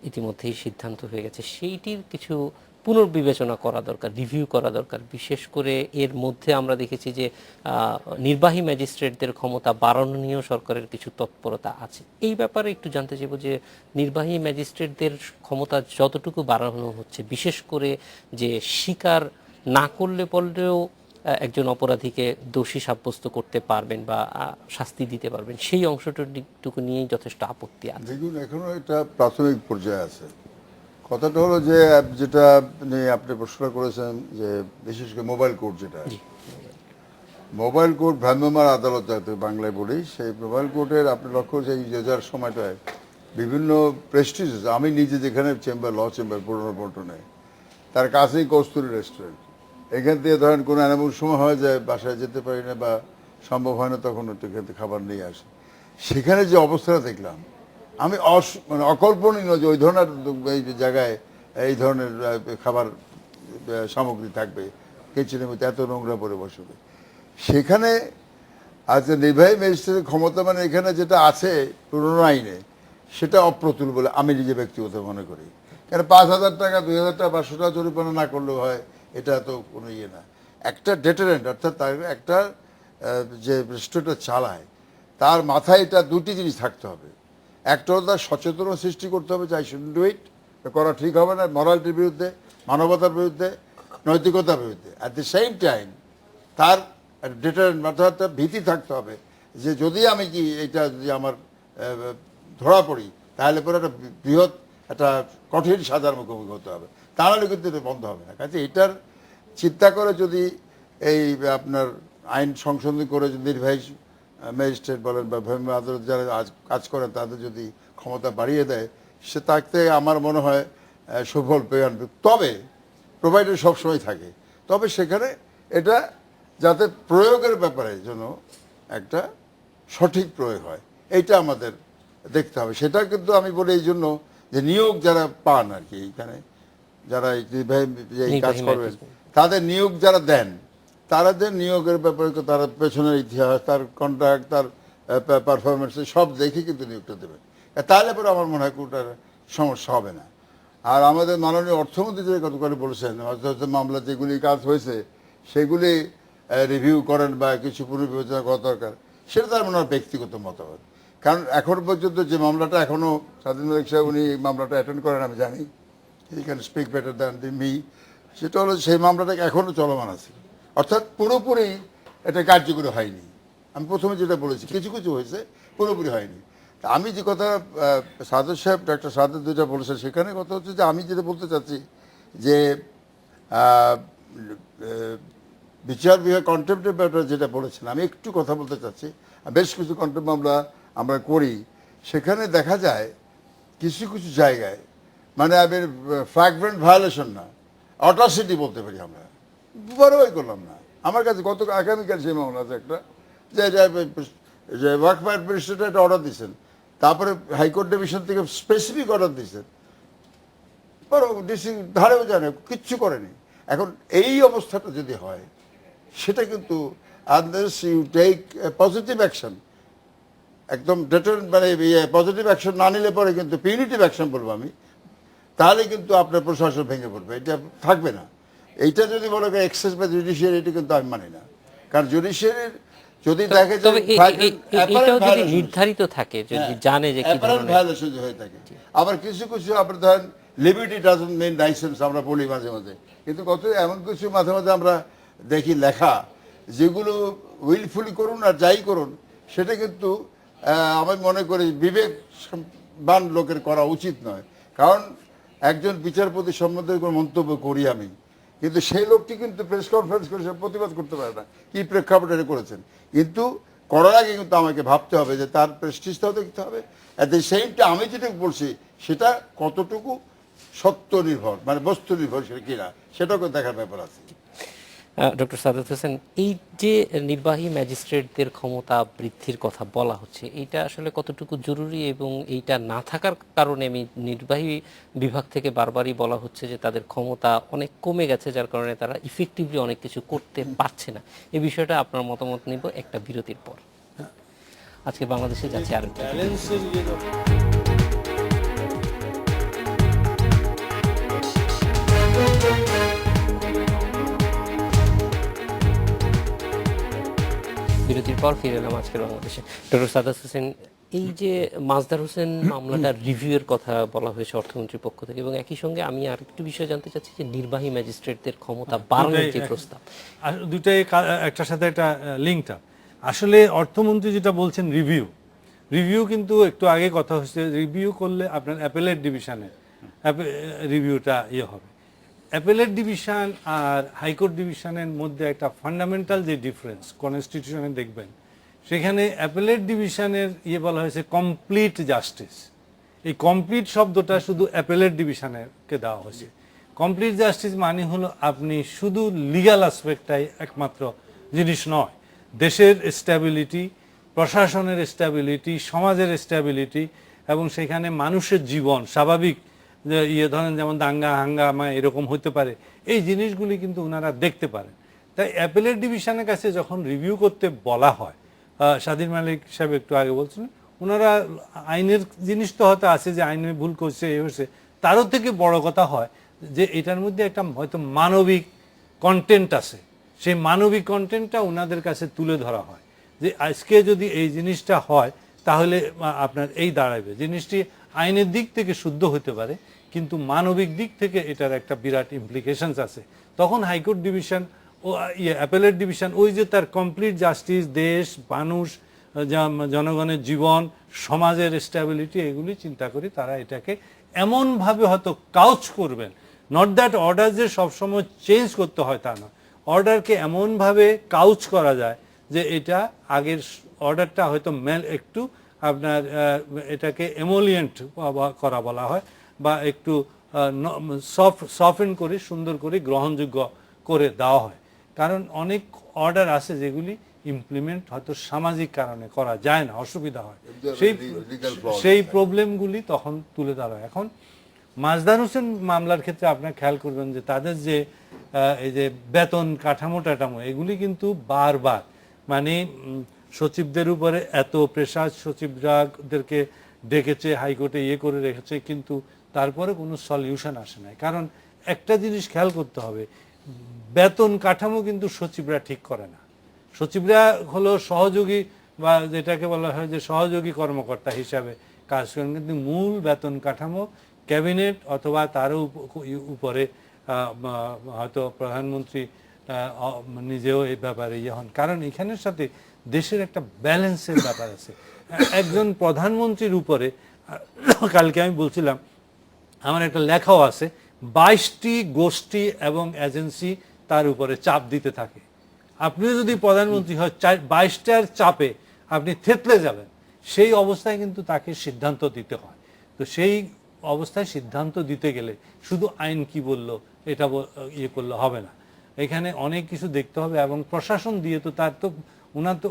ইতিমধ্যেই সিদ্ধান্ত হয়ে গেছে, সেইটির কিছু পুনর্বিবেচনা করা দরকার, রিভিউ করা দরকার। বিশেষ করে এর মধ্যে আমরা দেখেছি যে নির্বাহী ম্যাজিস্ট্রেটদের ক্ষমতা বাড়ানো নিয়েও সরকারের কিছু তৎপরতা আছে। এই ব্যাপারে একটু জানতে চাইব যে নির্বাহী ম্যাজিস্ট্রেটদের ক্ষমতা যতটুকু বাড়ানো হচ্ছে, বিশেষ করে যে স্বীকার না করলে পরেও একজন অপরাধীকে দোষী সাব্যস্ত করতে পারবেন বা শাস্তি দিতে পারবেন, সেই অংশটুকু নিয়েই যথেষ্ট আপত্তি আছে। দেখুন, এখনো এটা প্রাথমিক পর্যায়ে আছে। কথাটা হলো যে যেটা নিয়ে আপনি প্রশ্ন করেছেন যে বিশেষ করে মোবাইল কোর্ট, যেটা মোবাইল কোর্ট ভ্রাম্যমাণ আদালত যাতে বাংলায় বলি, সেই মোবাইল কোর্টের আপনি লক্ষ্য করছেন যে যার সময়টায় বিভিন্ন প্রেস্টিজিয়াস, আমি নিজে যেখানে চেম্বার, ল চেম্বার পুরনো পল্টনে, তার কাছেই কস্তুরী রেস্টুরেন্ট, এখান থেকে ধরেন কোনো এমন সময় হয় যায় বাসায় যেতে পারি না বা সম্ভব হয় না, তখন একটু এখান থেকে খাবার নিয়ে আসি। সেখানে যে অবস্থাটা দেখলাম আমি মানে অকল্পনীয় যে ওই ধরনের এই জায়গায় এই ধরনের খাবার সামগ্রী থাকবে, কিচেনের মধ্যে এত নোংরা পরে বসবে। সেখানে আজকে নির্বাহী ম্যাজিস্ট্রেটের ক্ষমতা মানে এখানে যেটা আছে পুরনো আইনে, সেটা অপ্রতুল বলে আমি নিজে ব্যক্তিগত মনে করি। কেন 5,000 টাকা, 2,000 টাকা, 500 টাকা জরিমানা না করলেও হয়, এটা তো কোনো ইয়ে না। একটা ডেটারেন্ট, অর্থাৎ তার একটা যে রেস্টুরেন্টটা চালায় তার মাথায় এটা দুটি জিনিস থাকতে হবে। একটা হলো তার সচেতনতা সৃষ্টি করতে হবে যে আই শুডন্ট ডু ইট, করা ঠিক হবে না, মরালিটির বিরুদ্ধে, মানবতার বিরুদ্ধে, নৈতিকতার বিরুদ্ধে। অ্যাট দ্য সেম টাইম তার ডেটারেন্ট, অর্থাৎ ভীতি থাকতে হবে যে যদি আমি কি এটা যদি আমার ধরা পড়ি, তাহলে পরে একটা বৃহৎ একটা কঠিন সাজার মুখোমুখি হতে হবে, তাহলে কিন্তু এটা বন্ধ হবে না। কাজে এটার চিন্তা করে যদি এই আপনার আইন সংশোধন করে যদি নির্বাহী ম্যাজিস্ট্রেট বলেন বা ভ্রাম্যমাণ আদালত যারা কাজ করেন তাদের যদি ক্ষমতা বাড়িয়ে দেয়, সে তাতে আমার মনে হয় সুফল পেয়ে আনবে। তবে প্রোভাইডার সবসময় থাকে, তবে সেখানে এটা যাতে প্রয়োগের ব্যাপারে যেন একটা সঠিক প্রয়োগ হয়, এইটা আমাদের দেখতে হবে। সেটা কিন্তু আমি বলি এই জন্য যে নিয়োগ যারা পান আর কি, এইখানে যারা এই কাজ করবেন তাদের নিয়োগ যারা দেন, তাদের নিয়োগের ব্যাপারে তার পেছনের ইতিহাস, তার কন্ট্রাক্ট, তার পারফরমেন্স সব দেখে কিন্তু নিয়োগটা দেবেন। তাহলে পরে আমার মনে হয় কোনোটার সমস্যা হবে না। আর আমাদের মাননীয় অর্থমন্ত্রী যে গতকাল বলেছেন মামলা যেগুলি কাজ হয়েছে সেগুলি রিভিউ করেন বা কিছু পুনর্বিবেচনা করা দরকার, সেটা তার মনে হয় ব্যক্তিগত মতামত। কারণ এখন পর্যন্ত যে মামলাটা এখনও স্বাধীন মালিক সাহেব উনি মামলাটা অ্যাটেন্ড করেন, আমি জানি, he can speak better than me, সেটা হলো সেই মামলাটা এখনও চলমান আছে, অর্থাৎ পুরোপুরি এটা কার্যকরী হয়নি। আমি প্রথমে যেটা বলেছি কিছু কিছু হয়েছে, পুরোপুরি হয়নি। আমি যে কথা সাদত সাহেব, ডাক্তার সাদত যেটা বলেছেন, সেখানে কথা হচ্ছে যে আমি যেটা বলতে চাচ্ছি যে বিচার বিভাগ কন্টেম্পটের ব্যাপারে যেটা বলেছেন, আমি একটু কথা বলতে চাচ্ছি। বেশ কিছু কন্টেম্প মামলা আমরা করি, সেখানে দেখা যায় কিছু কিছু জায়গায় মানে আমি ফ্র্যাগমেন্ট ভায়োলেশন না, অট্রসিটি বলতে পারি আমরা, বড়ই করলাম না। আমার কাছে আগামীকাল সেই মামলা আছে একটা, যে যে ওয়াকফ অ্যাডমিনিস্ট্রেটর একটা অর্ডার দিয়েছেন, তারপরে হাইকোর্ট ডিভিশন থেকে স্পেসিফিক অর্ডার দিয়েছেন, ডিসি ধারেও জানে কিচ্ছু করেনি। এখন এই অবস্থাটা যদি হয়, সেটা কিন্তু unless you take positive action, একদম মানে পজিটিভ অ্যাকশন না নিলে পরে কিন্তু পিউনিটিভ অ্যাকশন বলবো আমি, তাহলে কিন্তু আপনার প্রশাসন ভেঙে পড়বে, এটা থাকবে না। এইটা যদি বলে এক্সেস বা জুডিশিয়ারি, এটা কিন্তু আমি মানি না। কারণ জুডিশিয়ারির যদি দেখে যে তবে এটাও যদি নির্ধারিত থাকে, যদি জানে যে কি ধরনের ভায়োলেশন হয়ে থাকে। আবার কিছু কিছু আপনার ধরেন লিবার্টি ডাজন্ট মিন লাইসেন্স আমরা বলি মাঝে মাঝে, কিন্তু কত এমন কিছু মাঝে মাঝে আমরা দেখি লেখা, যেগুলো উইলফুলি করুন আর যাই করুন, সেটা কিন্তু আমি মনে করি বিবেকবান লোকের করা উচিত নয়। কারণ একজন বিচারপতি সম্বন্ধে কোনো মন্তব্য করি আমি, কিন্তু সেই লোকটি কিন্তু প্রেস কনফারেন্স করে সে প্রতিবাদ করতে পারে না কি প্রেক্ষাপটে করেছেন। কিন্তু করার আগে কিন্তু আমাকে ভাবতে হবে যে তার প্রেস্টিজটাও দেখতে হবে, অ্যাট দ্য সেম টাইম আমি যেটুকু বলছি সেটা কতটুকু সত্য নির্ভর, মানে বস্তু নির্ভরশীল কিনা, সেটাকে দেখার ব্যাপার আছে। ডক্টর সাদাত হোসেন, এই যে নির্বাহী ম্যাজিস্ট্রেটদের ক্ষমতা বৃদ্ধির কথা বলা হচ্ছে, এইটা আসলে কতটুকু জরুরি, এবং এইটা না থাকার কারণে আমি নির্বাহী বিভাগ থেকে বারবারই বলা হচ্ছে যে তাদের ক্ষমতা অনেক কমে গেছে, যার কারণে তারা ইফেক্টিভলি অনেক কিছু করতে পারছে না। এই বিষয়টা আপনার মতামত নিব একটা বিরতির পর। আজকে বাংলাদেশে যাচ্ছে আর বিরতির পর ফিরে এলাম আজকের বাংলাদেশে। ডক্টর সাদাত হোসেন, এই যে মাজদার হোসেন মামলাটার রিভিউয়ের কথা বলা হয়েছে অর্থমন্ত্রীর পক্ষ থেকে, এবং একই সঙ্গে আমি আরেকটু বিষয় জানতে চাচ্ছি যে নির্বাহী ম্যাজিস্ট্রেটদের ক্ষমতা বাড়ানোর যে প্রস্তাব, দুটাই একটার সাথে একটা লিঙ্কড আপ। আসলে অর্থমন্ত্রী যেটা বলছেন রিভিউ কিন্তু একটু আগে কথা হচ্ছে, রিভিউ করলে আপনার অ্যাপেলেট ডিভিশনে রিভিউটা হবে। অ্যাপেলেট ডিভিশন আর হাইকোর্ট ডিভিশনের মধ্যে একটা ফান্ডামেন্টাল যে ডিফারেন্স কনস্টিটিউশনে দেখবেন, সেখানে অ্যাপেলেট ডিভিশনের বলা হয়েছে কমপ্লিট জাস্টিস। এই কমপ্লিট শব্দটা শুধু অ্যাপেলেট ডিভিশনকে দেওয়া হয়েছে। কমপ্লিট জাস্টিস মানে হলো আপনি শুধু লিগ্যাল অ্যাসপেক্টটাই একমাত্র জিনিস নয়, দেশের স্ট্যাবিলিটি, প্রশাসনের স্ট্যাবিলিটি, সমাজের স্ট্যাবিলিটি, এবং সেখানে মানুষের জীবন স্বাভাবিক ধরেন যেমন দাঙ্গা হাঙ্গামা এরকম হতে পারে, এই জিনিসগুলি কিন্তু ওনারা দেখতে পারেন। তাই অ্যাপেলেট ডিভিশনের কাছে যখন রিভিউ করতে বলা হয়, স্বাধীন মালিক সাহেব একটু আগে বলছেন, ওনারা আইনের জিনিস তো হয়তো আছে যে আইনে ভুল করছে এ হয়েছে, তারও থেকে বড় কথা হয় যে এটার মধ্যে একটা হয়তো মানবিক কন্টেন্ট আছে, সেই মানবিক কন্টেন্টটা ওনাদের কাছে তুলে ধরা হয় যে আজকে যদি এই জিনিসটা হয় তাহলে আপনার এই দাঁড়াবে, জিনিসটি আইনের দিক থেকে শুদ্ধ হতে পারে কিন্তু মানবিক দিক থেকে এটার একটা বিরাট ইমপ্লিকেশনস আছে। তখন হাইকোর্ট ডিভিশন ও অ্যাপেলেট ডিভিশন ওই যে তার কমপ্লিট জাস্টিস, দেশ, মানুষ, জনগণের জীবন, সমাজের স্ট্যাবিলিটি, এগুলি চিন্তা করি তারা এটাকে এমনভাবে হয়তো কাউচ করবেন, নট দ্যাট অর্ডার যে সবসময় চেঞ্জ করতে হয় তা না, অর্ডারকে এমনভাবে কাউচ করা যায় যে এটা আগের অর্ডারটা হয়তো একটু আপনার এটাকে এমোলিয়েন্ট করা বলা হয়, বা একটু সফেন করে সুন্দর করে গ্রহণযোগ্য করে দেওয়া হয়। কারণ অনেক অর্ডার আছে যেগুলি ইমপ্লিমেন্ট হয়তো সামাজিক কারণে করা যায় না, অসুবিধা হয়, সেই প্রবলেমগুলি তখন তুলে ধরা হয়। এখন মাজদার হোসেন মামলার ক্ষেত্রে আপনার খেয়াল করবেন যে তাদের যে এই যে বেতন কাঠামো এগুলি কিন্তু বারবার মানে সচিবদের উপরে এত প্রেশার, সচিবরাদেরকে ডেকেছে, হাইকোর্টে করে রেখেছে, কিন্তু তারপরে কোনো সলিউশন আসে নাই। কারণ একটা জিনিস খেয়াল করতে হবে, বেতন কাঠামো কিন্তু সচিবরা ঠিক করে না, সচিবরা হলো সহযোগী বা যেটাকে বলা হয় যে সহযোগী কর্মকর্তা হিসাবে কাজ করেন, কিন্তু মূল বেতন কাঠামো ক্যাবিনেট অথবা তারও উপরে হয়তো প্রধানমন্ত্রী নিজেও এই ব্যাপারে হন। কারণ এখানের সাথে দেশের একটা ব্যালেন্সের ব্যাপার আছে। একজন প্রধানমন্ত্রীর উপরে কালকে আমি বলছিলাম, আমার একটা লেখাও আছে, 22টি গোষ্ঠী এবং এজেন্সি তার উপরে চাপ দিতে থাকে। আপনি যদি প্রধানমন্ত্রী হয় 22টার চাপে আপনি থেতলে যাবেন, সেই অবস্থায় কিন্তু তাকে সিদ্ধান্ত দিতে হয়। তো সেই অবস্থায় সিদ্ধান্ত দিতে গেলে শুধু আইন কি বলল এটা করলে হবে না, এখানে অনেক কিছু দেখতে হবে। এবং প্রশাসন দিয়ে তো তার তো ওনার তো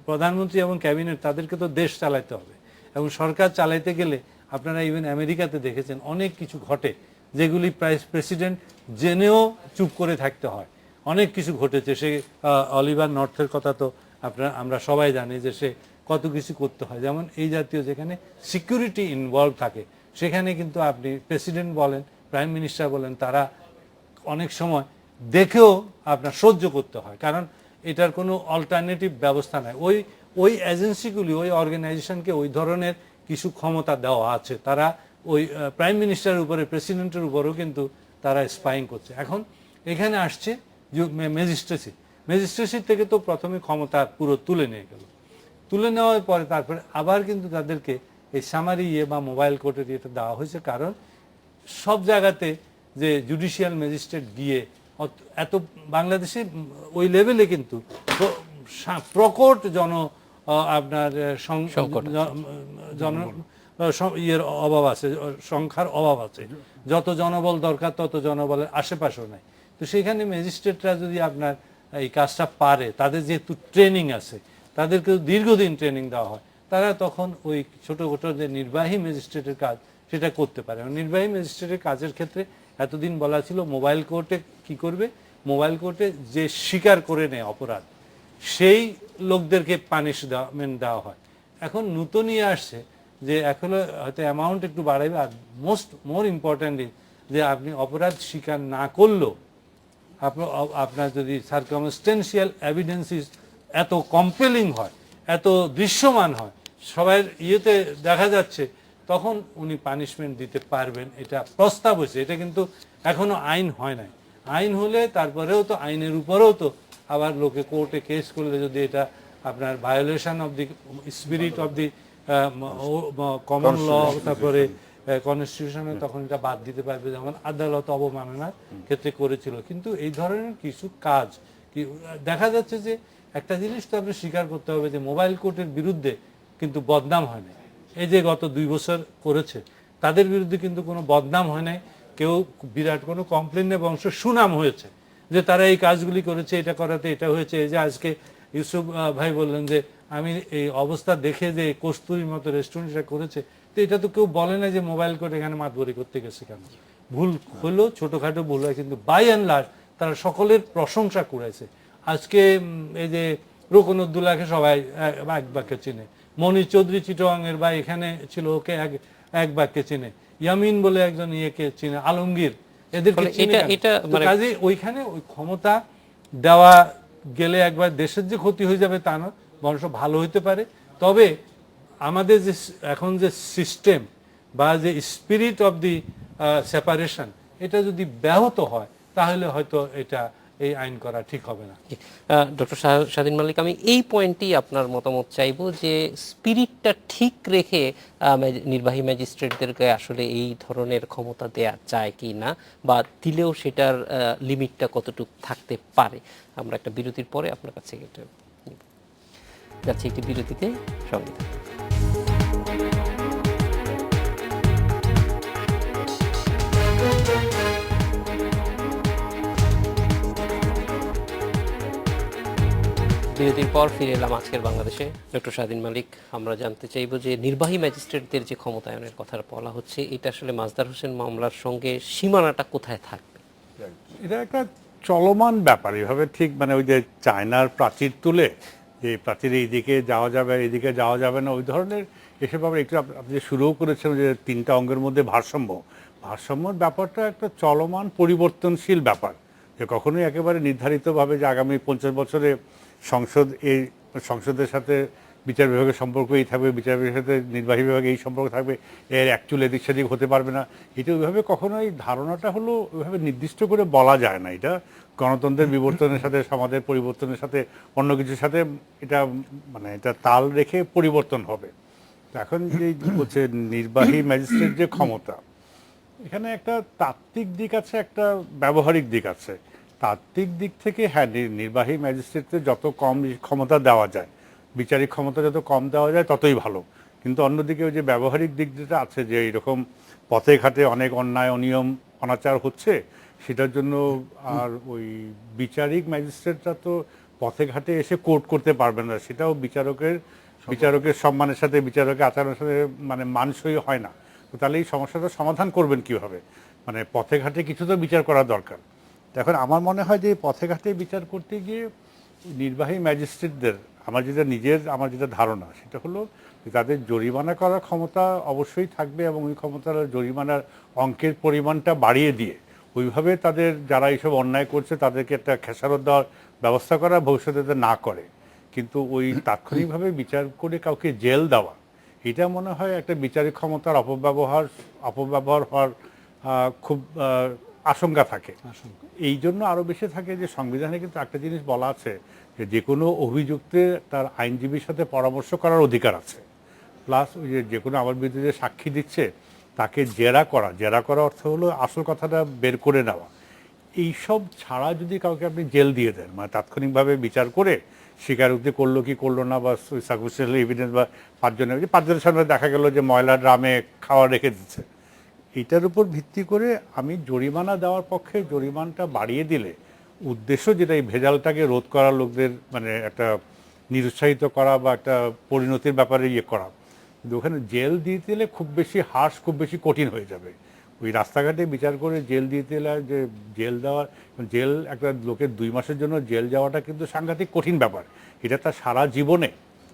প্রধানমন্ত্রী এবং ক্যাবিনেট তাদেরকে তো দেশ চালাতে হবে, এবং সরকার চালাইতে গেলে আপনারা ইভেন আমেরিকাতে দেখেছেন অনেক কিছু ঘটে যেগুলি প্রেসিডেন্ট জেনেও চুপ করে থাকতে হয়। অনেক কিছু ঘটেছে, সে অলিভার নর্থের কথা তো আমরা সবাই জানি যে সে কত কিছু করতে হয়, যেমন এই জাতীয় যেখানে সিকিউরিটি ইনভলভ থাকে সেখানে কিন্তু আপনি প্রেসিডেন্ট বলেন, প্রাইম মিনিস্টার বলেন, তারা অনেক সময় দেখেও আপনার সহ্য করতে হয়, কারণ এটার কোনো অল্টারনেটিভ ব্যবস্থা নাই। ওই এজেন্সিগুলি, ওই অর্গানাইজেশনকে ওই ধরনের কিছু ক্ষমতা দেওয়া আছে, তারা ওই প্রাইম মিনিস্টারের উপরে, প্রেসিডেন্টের উপরেও কিন্তু তারা স্পাইং করছে। এখন এখানে আসছে ম্যাজিস্ট্রেসি থেকে তো প্রথমে ক্ষমতা পুরো তুলে নিয়ে গেল, তুলে নেওয়ার পরে তারপরে আবার কিন্তু তাদেরকে এই সামারি বা মোবাইল কোর্টের ইয়েটা দেওয়া হয়েছে, কারণ সব জায়গাতে যে জুডিশিয়াল ম্যাজিস্ট্রেট গিয়ে এত বাংলাদেশে ওই লেভেলে কিন্তু প্রকট আপনার ইয়ের অভাব আছে, সংখ্যার অভাব আছে, যত জনবল দরকার তত জনবলের আশেপাশেও নাই। তো সেখানে ম্যাজিস্ট্রেটরা যদি আপনার এই কাজটা পারে, তাদের যেহেতু ট্রেনিং আছে, তাদেরকে দীর্ঘদিন ট্রেনিং দেওয়া হয়, তারা তখন ওই ছোটো যে নির্বাহী ম্যাজিস্ট্রেটের কাজ সেটা করতে পারে। নির্বাহী ম্যাজিস্ট্রেটের কাজের ক্ষেত্রে এতদিন বলা ছিল মোবাইল কোর্টে কি করবে, মোবাইল কোর্টে যে স্বীকার করে নেয় অপরাধ সেই লোকদেরকে পানিশমেন্ট দেওয়া হয়। এখন নতুন নিয়ে আসছে যে এখন হয়তো অ্যামাউন্ট একটু বাড়াইবে, আর মোর ইম্পর্ট্যান্টলি যে আপনি অপরাধ স্বীকার না করলেও আপনার যদি সার্কামস্টেন্সিয়াল এভিডেন্সিস এত কম্পেলিং হয়, এত দৃশ্যমান হয়, সবাই ইয়েতে দেখা যাচ্ছে, তখন উনি পানিশমেন্ট দিতে পারবেন। এটা প্রস্তাব হয়েছে, এটা কিন্তু এখনো আইন হয় নাই। আইন হলে তারপরেও তো আইনের উপরেও তো আবার লোকে কোর্টে কেস করলে যদি এটা আপনার violation of the spirit of the common law, তারপরে কনস্টিটিউশনে, তখন এটা বাদ দিতে পারবে, যেমন আদালত অবমাননার ক্ষেত্রে করেছিল। কিন্তু এই ধরনের কিছু কাজ দেখা যাচ্ছে যে একটা জিনিস তো আপনি স্বীকার করতে হবে যে মোবাইল কোর্টের বিরুদ্ধে কিন্তু বদনাম হয় নাই। এই যে গত 2 বছর করেছে তাদের বিরুদ্ধে কিন্তু কোনো বদনাম হয় নাই, কেউ বিরাট কোনো কমপ্লেন নেই, বংশ সুনাম হয়েছে যে তারা এই কাজগুলি করেছে, এটা করাতে এটা হয়েছে। এই যে আজকে ইউসুফ ভাই বললেন যে আমি এই অবস্থা দেখে যে কস্তুরীর মতো রেস্টুরেন্টটা করেছে, তো এটা তো কেউ বলে না যে মোবাইল কোর্ট এখানে মাতবরি করতে গেছে কেন। ভুল হলো, ছোটোখাটো ভুল হয়, কিন্তু বাই অ্যান্ড লার্জ তারা সকলের প্রশংসা করেছে। আজকে এই যে রুকনুদ্দুল্লাহকে সবাই এক বাক্যে চিনে, মনির চৌধুরী চিটোয়াংয়ের বা এখানে ছিল, ওকে এক বাক্যে চিনে, ইয়ামিন বলে একজন ইয়েকে চিনে, আলমগীর, এদেরকে চিনে। কাজে ওইখানে ওই ক্ষমতা দেওয়া গেলে একবার দেশের যে ক্ষতি হয়ে যাবে তা নয়, বরঞ্চ ভালো হইতে পারে। তবে আমাদের যে এখন যে সিস্টেম বা যে স্পিরিট অফ দি সেপারেশন, এটা যদি ব্যাহত হয় তাহলে হয়তো এই আইন করা ঠিক হবে না। ডক্টর স্বাধীন মালিক, আমি এই পয়েন্টই আপনার মতামত চাইবো যে স্পিরিটটা ঠিক রেখে নির্বাহী ম্যাজিস্ট্রেটদেরকে আসলে এই ধরনের ক্ষমতা দেয়া যায় কি না, বা দিলেও সেটার লিমিটটা কতটুকু থাকতে পারে। আমরা একটা বিরতির পরে আপনার কাছে যাচ্ছি, একটি বিরতিতে সঙ্গে থাকুন। বিরতির পর ফিরে এলাম আজকের বাংলাদেশে। ডক্টর স্বাধীন মালিক, আমরা জানতে চাইব যে নির্বাহী ম্যাজিস্ট্রেটদের যে ক্ষমতায়নের কথা বলা হচ্ছে, এটা আসলে মাজদার হোসেন মামলার সঙ্গে সীমানাটা কোথায় থাকবে? এটা একটা চলমান ব্যাপার, এভাবে ঠিক মানে ওই যে চায়নার প্রাচীর তুলে যে প্রাচীরে এইদিকে যাওয়া যাবে, এইদিকে যাওয়া যাবে না, ওই ধরনের এসব ব্যাপার। একটু আপনি যে শুরুও করেছেন যে 3টা অঙ্গের মধ্যে ভারসাম্যর ব্যাপারটা একটা চলমান পরিবর্তনশীল ব্যাপার, যে কখনোই একেবারে নির্ধারিতভাবে যে আগামী 50 বছরে সংসদের সাথে বিচার বিভাগের সম্পর্ক এই থাকবে, বিচার বিভাগের সাথে নির্বাহী বিভাগে এই সম্পর্ক থাকবে, এর অ্যাকচুয়াল এদিক সেদিক হতে পারবে না। এটা ওইভাবে কখনোই ধারণাটা হলো ওইভাবে নির্দিষ্ট করে বলা যায় না। এটা গণতন্ত্রের বিবর্তনের সাথে, সমাজের পরিবর্তনের সাথে, অন্য কিছুর সাথে এটা মানে এটা তাল রেখে পরিবর্তন হবে। এখন যে হচ্ছে নির্বাহী ম্যাজিস্ট্রেট যে ক্ষমতা, এখানে একটা তাত্ত্বিক দিক আছে, একটা ব্যবহারিক দিক আছে। তাত্ত্বিক দিক থেকে হ্যাঁ, নির্বাহী ম্যাজিস্ট্রেটকে যত কম ক্ষমতা দেওয়া যায়, বিচারিক ক্ষমতা যত কম দেওয়া যায় ততই ভালো। কিন্তু অন্যদিকে ওই যে ব্যবহারিক দিক যেটা আছে, যে এইরকম পথে ঘাটে অনেক অন্যায়, অনিয়ম, অনাচার হচ্ছে, সেটার জন্য আর ওই বিচারিক ম্যাজিস্ট্রেটরা তো পথে ঘাটে এসে কোর্ট করতে পারবেন না, সেটাও বিচারকের সম্মানের সাথে, বিচারকের আচরণের সাথে মানে মানসই হয় না। তো তাহলে এই সমস্যাটা সমাধান করবেন কিভাবে? মানে পথে ঘাটে কিছু তো বিচার করা দরকার। এখন আমার মনে হয় যে পথে ঘাটে বিচার করতে গিয়ে নির্বাহী ম্যাজিস্ট্রেটদের আমার যেটা ধারণা সেটা হলো যে তাদের জরিমানা করার ক্ষমতা অবশ্যই থাকবে, এবং ওই ক্ষমতার জরিমানার অঙ্কের পরিমাণটা বাড়িয়ে দিয়ে ওইভাবে তাদের যারা এইসব অন্যায় করছে তাদেরকে একটা খেসারত দেওয়ার ব্যবস্থা করা, ভবিষ্যতে যাতে না করে। কিন্তু ওই তাৎক্ষণিকভাবে বিচার করে কাউকে জেল দেওয়া, এটা মনে হয় একটা বিচারিক ক্ষমতার অপব্যবহার হওয়ার খুব আশঙ্কা থাকে। এই জন্য আরও বেশি থাকে যে সংবিধানে কিন্তু একটা জিনিস বলা আছে যে কোনো অভিযুক্তের তার আইনজীবীর সাথে পরামর্শ করার অধিকার আছে। প্লাস ওই যে কোনো আমার বিরুদ্ধে যে সাক্ষী দিচ্ছে তাকে জেরা করা অর্থ হলো আসল কথাটা বের করে নেওয়া। এইসব ছাড়া যদি কাউকে আপনি জেল দিয়ে দেন, মানে তাৎক্ষণিকভাবে বিচার করে স্বীকারোক্তি করলো কি করলো না, বা সার্কুমেন্টাল এভিডেন্স, বা পাঁচজনের সামনে দেখা গেল যে ময়লা ড্রামে খাওয়া রেখে দিচ্ছে, এটার উপর ভিত্তি করে আমি জরিমানা দেওয়ার পক্ষে জরিমানাটা বাড়িয়ে দিলে উদ্দেশ্য যেটা এই ভেজালটাকে রোধ করা, লোকদের মানে একটা নিরুৎসাহিত করা বা একটা পরিণতির ব্যাপারে করা। কিন্তু ওখানে জেল দিয়ে দিলে খুব বেশি খুব বেশি কঠিন হয়ে যাবে। ওই রাস্তাঘাটে বিচার করে জেল দিয়ে দিলে যে জেল একটা লোকের 2 মাসের জন্য জেল যাওয়াটা কিন্তু সাংঘাতিক কঠিন ব্যাপার। এটা তার সারা জীবনে,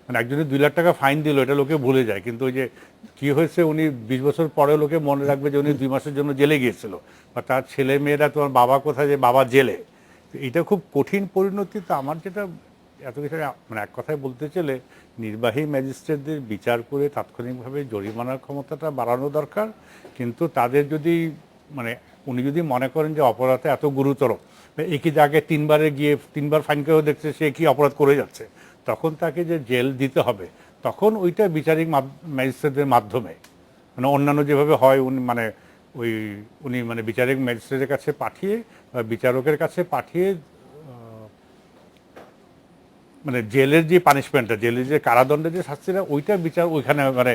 মানে একজনের 2 লাখ টাকা ফাইন দিল এটা লোকে ভুলে যায়, কিন্তু ওই যে কী হয়েছে উনি 20 বছর পরে লোকে মনে রাখবে যে উনি 2 মাসের জন্য জেলে গিয়েছিল, বা তার ছেলে মেয়েরা তোমার বাবা কোথায়, যে বাবা জেলে। এটা খুব কঠিন পরিণতি। তো আমার যেটা এত কিছু মানে এক কথায় বলতে চলে, নির্বাহী ম্যাজিস্ট্রেটদের বিচার করে তাৎক্ষণিকভাবে জরিমানার ক্ষমতাটা বাড়ানো দরকার। কিন্তু তাদের যদি মানে উনি যদি মনে করেন যে অপরাধটা এত গুরুতর, একই জায়গায় 3বার ফাইন করেও দেখছে সে কি অপরাধ করে যাচ্ছে, তখন তাকে যে জেল দিতে হবে, তখন ওইটা বিচারিক ম্যাজিস্ট্রেটদের মাধ্যমে, মানে অন্যান্য যেভাবে হয় উনি মানে বিচারিক ম্যাজিস্ট্রেটের কাছে পাঠিয়ে বা বিচারকের কাছে পাঠিয়ে মানে জেলের যে পানিশমেন্টটা, জেলের যে কারাদণ্ডের যে শাস্তিটা, ওইটা বিচার ওইখানে মানে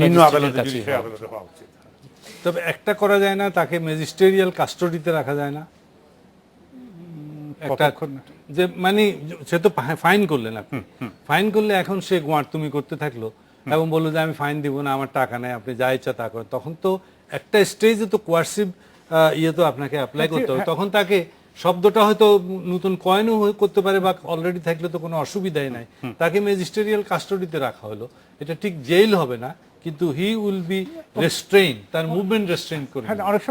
নিম্ন আদালতে হওয়া উচিত। তবে একটা করা যায় না, তাকে ম্যাজিস্টেরিয়াল কাস্টডিতে রাখা যায় না? একটা যে মানে সে তো ফাইন করলেন, আপনি ফাইন করলে এখন সে তুমি করতে থাকলো এবং বললো যে আমি ফাইন দিব না, আমার টাকা নেই, আপনি যা ইচ্ছা তা করেন, তখন তো একটা স্টেজে তো কোয়ার্সিভ তো আপনাকে অ্যাপ্লাই করতে হবে। তখন তাকে শব্দটা হয়তো নতুন কয়েনও করতে পারে, বা অলরেডি থাকলে তো কোনো অসুবিধাই নাই, তাকে ম্যাজিস্টেরিয়াল কাস্টডিতে রাখা হলো। এটা ঠিক জেল হবে না, কিন্তু হি উইল বি রেস্ট্রেইন, তার মুভমেন্ট রেস্ট্রেইন করবে। অনেক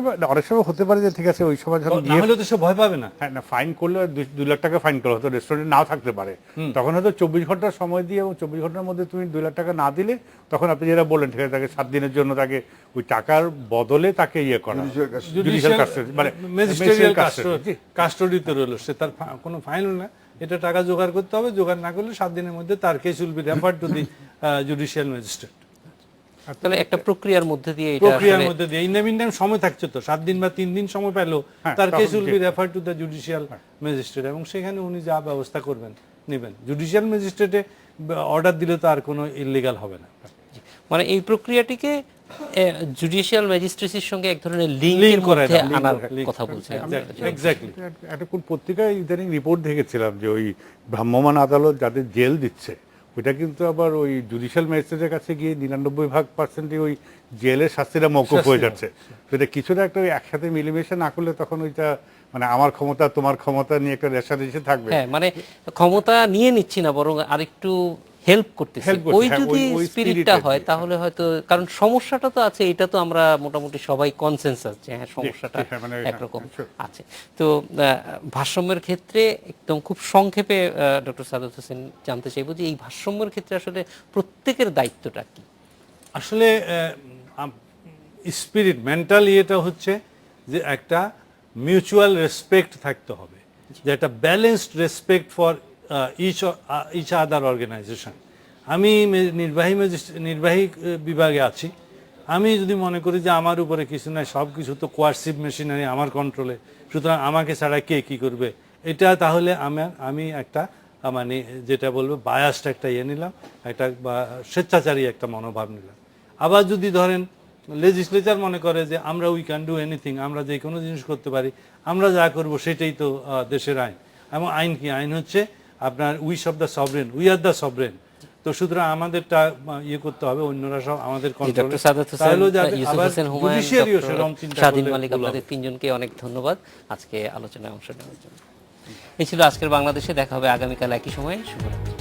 সময় হতে পারে যে ঠিক আছে ওই সময় যখন না হলে তো সে ভয় পাবে না। হ্যাঁ, না ফাইন করলে 2 লাখ টাকা ফাইন করলো, হয়তো রেস্টুরেন্টে নাও থাকতে পারে, তখন হয়তো 24 ঘন্টার সময় দিয়ে, এবং 24 ঘন্টার মধ্যে তুমি 2 লাখ টাকা না দিলে, তখন আপনি যেটা বললেন ঠিক আছে তাকে 7 দিনের জন্য তাকে ওই টাকার বদলে তাকে করা, জুডিশিয়াল কাস্টডি মানে ম্যাজিস্ট্রিয়াল কাস্টডিতে রইল, সে তার কোনো ফাইন না, এটা টাকা জোগাড় করতে হবে, জোগাড় না করলে 7 দিনের মধ্যে তার case will be referred to the judicial magistrate. তাহলে একটা প্রক্রিয়ার মধ্যে দিয়ে ইন দ্য মিনটাইম সময় থাকছে তো, 7 দিন বা 3 দিন সময় পেলো, তার case will be refer to the judicial magistrate, এবং সেখানে উনি যা ব্যবস্থা করবেন নেবেন। জুডিশিয়াল ম্যাজিস্ট্রেটে অর্ডার দিলে তো আর কোনো ইললিগাল হবে না। মানে এই প্রক্রিয়াটিকে জুডিশিয়াল ম্যাজিস্ট্রেসির সঙ্গে এক ধরনের লিঙ্ক করে আনার কথা বলছেন। এক্স্যাক্টলি। একটা কোন পত্রিকায় ইদানিং রিপোর্ট দেখেছিলাম যে ওই ভ্রাম্যমাণ আদালত যাদের জেল দিচ্ছে, ওইটা কিন্তু আবার ওই জুডিশিয়াল ম্যাজিস্ট্রেটের কাছে গিয়ে 99% ওই জেলের শাস্তিটা মওকুফ হয়ে যাচ্ছে। তো এটা কিছুটা একটা একসাথে মিলেমিশে না করলে তখন ওইটা মানে আমার ক্ষমতা তোমার ক্ষমতা নিয়ে একটা রেষারেষি থাকবে। হ্যাঁ, মানে ক্ষমতা নিয়ে নিচ্ছি না, বরং আরেকটু হেল্প করতেছি, ওই যদি স্পিরিটটা হয় তাহলে হয়তো, কারণ সমস্যাটা তো আছে, এটা তো আমরা মোটামুটি সবাই কনসেনসাস যে হ্যাঁ সমস্যাটা একরকম আছে। তো ভারসাম্যের ক্ষেত্রে একদম খুব সংক্ষেপে ডক্টর সাদত হোসেন জানতে চাইবো যে এই ভারসাম্যের ক্ষেত্রে আসলে প্রত্যেকের দায়িত্বটা কি? আসলে স্পিরিট মেন্টাল ইয়েটা হচ্ছে যে একটা মিউচুয়াল রেসপেক্ট থাকতে হবে, যে একটা balanced respect for each other organisation. আমি নির্বাহী বিভাগে আছি, আমি যদি মনে করি যে আমার উপরে কিছু নাই, সব কিছু তো কোয়ার্সিভ মেশিনারি আমার কন্ট্রোলে, সুতরাং আমাকে ছাড়া কে কি করবে, এটা তাহলে আমি একটা মানে যেটা বলবো বায়াসড একটা নিলাম, একটা বা স্বেচ্ছাচারী একটা মনোভাব নিলাম। আবার যদি ধরেন লেজিসলেচার মনে করে যে আমরা উই ক্যান ডু এনিথিং, আমরা যে কোনো জিনিস করতে পারি, আমরা যা করব সেটাই তো দেশের আইন, এবং আইন কি? আইন হচ্ছে আপনার wish of the sovereign, we are the sovereign. তো সুতরাং আমাদেরটা ইয়ে করতে হবে, অন্যরা সব আমাদের কন্ট্রোলে। ডক্টর সাদাত হোসেন, তাহলেও যাবে। ইউসুফ আবার হোসেন হুমায়ুন, জুডিশিয়ারিও ডক্টর সেরকম চিন্তা স্বাধীন করলে মালিক, ভুল আপনাদের হবে। তিনজনকে অনেক ধন্যবাদ আজকে আলোচনায় অংশ নেওয়ার জন্য। এই ছিল আজকের বাংলাদেশে। দেখা হবে আগামীকাল একই সময়ে। শুভরাত্রি।